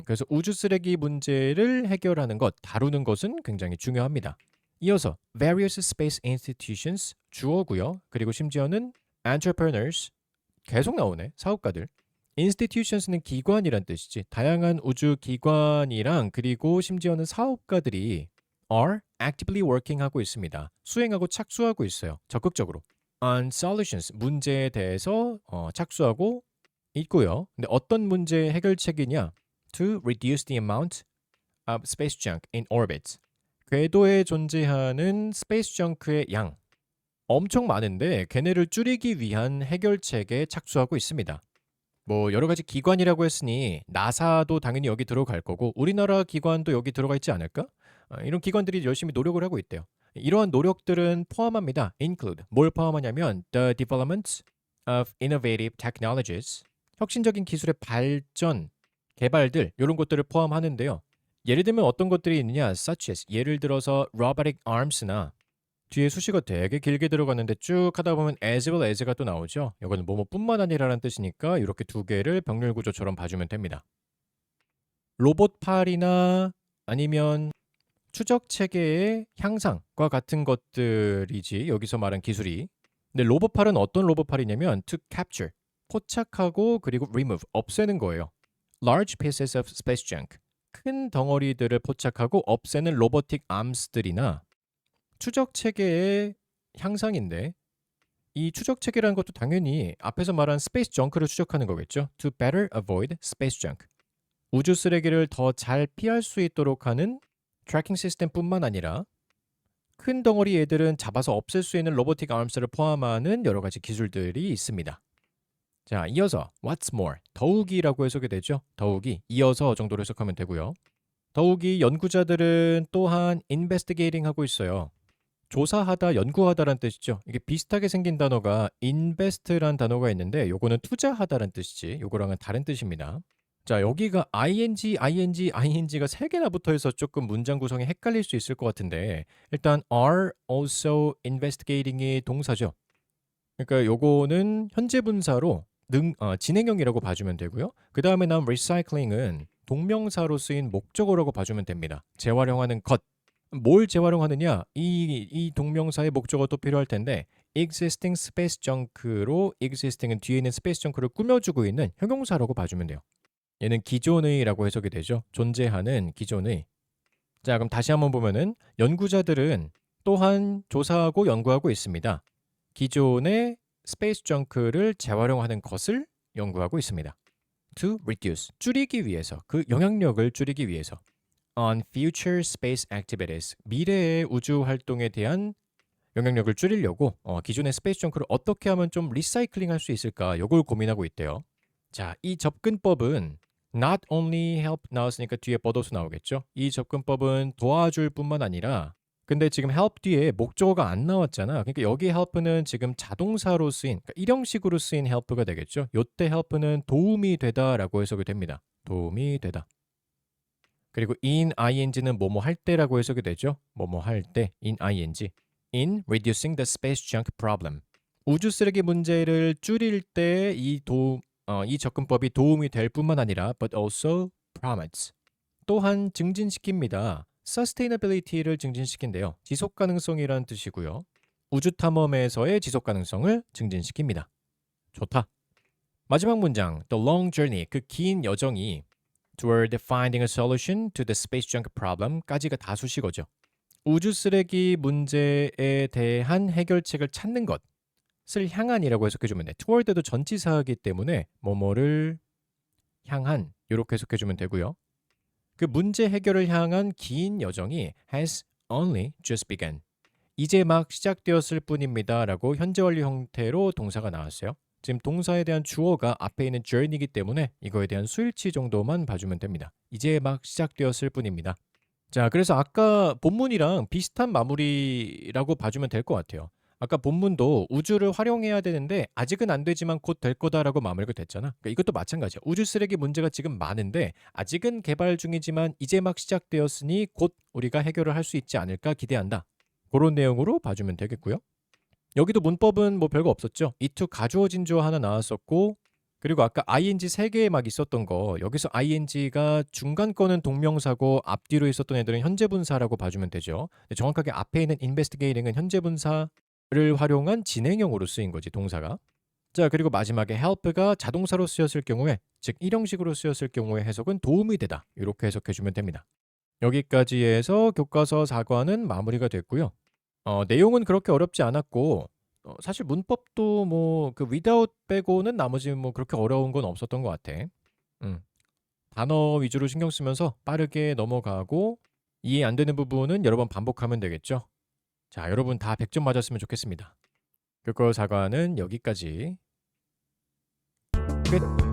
그래서 우주 쓰레기 문제를 해결하는 것, 다루는 것은 굉장히 중요합니다. 이어서 various space institutions 주어고요. 그리고 심지어는 entrepreneurs 계속 나오네. 사업가들. institutions는 기관이란 뜻이지. 다양한 우주 기관이랑 그리고 심지어는 사업가들이 are actively working 하고 있습니다. 수행하고 착수하고 있어요. 적극적으로. on solutions 문제에 대해서 착수하고 있고요. 근데 어떤 문제 해결책이냐? to reduce the amount of space junk in orbit. 궤도에 존재하는 스페이스 정크의 양 엄청 많은데 걔네를 줄이기 위한 해결책에 착수하고 있습니다. 뭐 여러 가지 기관이라고 했으니 나사도 당연히 여기 들어갈 거고 우리나라 기관도 여기 들어가 있지 않을까? 이런 기관들이 열심히 노력을 하고 있대요. 이러한 노력들은 포함합니다. include 뭘 포함하냐면 the development of innovative technologies 혁신적인 기술의 발전, 개발들 이런 것들을 포함하는데요. 예를 들면 어떤 것들이 있느냐 such as 예를 들어서 robotic arms나 뒤에 수식어 되게 길게 들어갔는데 쭉 하다 보면 as well as가 또 나오죠. 이거는 뭐뭐뿐만 아니라는 뜻이니까 이렇게 두 개를 병렬 구조처럼 봐주면 됩니다. 로봇팔이나 아니면 추적 체계의 향상과 같은 것들이지 여기서 말한 기술이. 근데 로봇팔은 어떤 로봇팔이냐면 to capture 포착하고 그리고 remove 없애는 거예요. large pieces of space junk 큰 덩어리들을 포착하고 없애는 로보틱 암스들이나 추적 체계의 향상인데 이 추적 체계라는 것도 당연히 앞에서 말한 스페이스 정크를 추적하는 거겠죠. To better avoid space junk. 우주 쓰레기를 더 잘 피할 수 있도록 하는 트래킹 시스템뿐만 아니라 큰 덩어리 애들은 잡아서 없앨 수 있는 로보틱 암스를 포함하는 여러 가지 기술들이 있습니다. 자, 이어서 what's more, 더욱이라고 해석이 되죠. 더욱이, 이어서 정도로 해석하면 되고요. 더욱이 연구자들은 또한 investigating 하고 있어요. 조사하다, 연구하다란 뜻이죠. 이게 비슷하게 생긴 단어가 invest란 단어가 있는데 요거는 투자하다란 뜻이지. 요거랑은 다른 뜻입니다. 자, 여기가 ing가 3개나 붙어있어 조금 문장 구성이 헷갈릴 수 있을 것 같은데 일단 are also investigating이 동사죠. 그러니까 요거는 현재 분사로 진행형이라고 봐주면 되고요. 그 다음에 나온 recycling은 동명사로 쓰인 목적어라고 봐주면 됩니다. 재활용하는 것. 뭘 재활용하느냐? 이 동명사의 목적어 또 필요할 텐데 existing space junk로 existing은 뒤에 있는 space junk를 꾸며주고 있는 형용사라고 봐주면 돼요. 얘는 기존의라고 해석이 되죠. 존재하는 기존의. 자, 그럼 다시 한번 보면은 연구자들은 또한 조사하고 연구하고 있습니다. 기존의 스페이스 정크를 재활용하는 것을 연구하고 있습니다. To reduce, 줄이기 위해서, 그 영향력을 줄이기 위해서. On future space activities, 미래의 우주 활동에 대한 영향력을 줄이려고 기존의 스페이스 정크를 어떻게 하면 좀 리사이클링 할 수 있을까 이걸 고민하고 있대요. 자, 이 접근법은 not only help 나왔으니까 뒤에 but also 나오겠죠. 이 접근법은 도와줄 뿐만 아니라 근데 지금 help 뒤에 목적어가 안 나왔잖아. 그러니까 여기 help는 지금 자동사로 쓰인 그러니까 일형식으로 쓰인 help가 되겠죠. 요때 help는 도움이 되다라고 해석이 됩니다. 도움이 되다. 그리고 in ing는 뭐뭐 할 때라고 해석이 되죠. 뭐뭐 할 때 in ing. in reducing the space junk problem. 우주 쓰레기 문제를 줄일 때 이 접근법이 도움이 될 뿐만 아니라 but also promotes. 또한 증진시킵니다. sustainability를 증진시킨대요. 지속 가능성이라는 뜻이고요. 우주 탐험에서의 지속 가능성을 증진시킵니다. 좋다. 마지막 문장 the long journey 그 긴 여정이 toward finding a solution to the space junk problem까지가 다 수식어죠. 우주 쓰레기 문제에 대한 해결책을 찾는 것을 향한이라고 해석해주면 돼. toward도 전치사이기 때문에 뭐뭐를 향한 이렇게 해석해주면 되고요. 그 문제 해결을 향한 긴 여정이 has only just begun. 이제 막 시작되었을 뿐입니다. 라고 현재 완료 형태로 동사가 나왔어요. 지금 동사에 대한 주어가 앞에 있는 journey이기 때문에 이거에 대한 수일치 정도만 봐주면 됩니다. 이제 막 시작되었을 뿐입니다. 자, 그래서 아까 본문이랑 비슷한 마무리라고 봐주면 될 것 같아요. 아까 본문도 우주를 활용해야 되는데 아직은 안 되지만 곧 될 거다라고 마무리가 됐잖아. 그러니까 이것도 마찬가지야. 우주 쓰레기 문제가 지금 많은데 아직은 개발 중이지만 이제 막 시작되었으니 곧 우리가 해결을 할 수 있지 않을까 기대한다. 그런 내용으로 봐주면 되겠고요. 여기도 문법은 뭐 별거 없었죠. it 가주어진 주어 하나 나왔었고 그리고 아까 ing 3개 막 있었던 거 여기서 ing가 중간 거는 동명사고 앞뒤로 있었던 애들은 현재 분사라고 봐주면 되죠. 근데 정확하게 앞에 있는 investigating은 현재 분사를 활용한 진행형으로 쓰인 거지 동사가. 자 그리고 마지막에 help가 자동사로 쓰였을 경우에 즉 일형식으로 쓰였을 경우에 해석은 도움이 되다 이렇게 해석해주면 됩니다. 여기까지 해서 교과서 4과는 마무리가 됐고요. 내용은 그렇게 어렵지 않았고 사실 문법도 뭐 그 without 빼고는 나머지 뭐 그렇게 어려운 건 없었던 것 같아. 음. 단어 위주로 신경 쓰면서 빠르게 넘어가고 이해 안 되는 부분은 여러 번 반복하면 되겠죠. 자, 여러분 다 100점 맞았으면 좋겠습니다. 교과서 4과는 여기까지. 끝.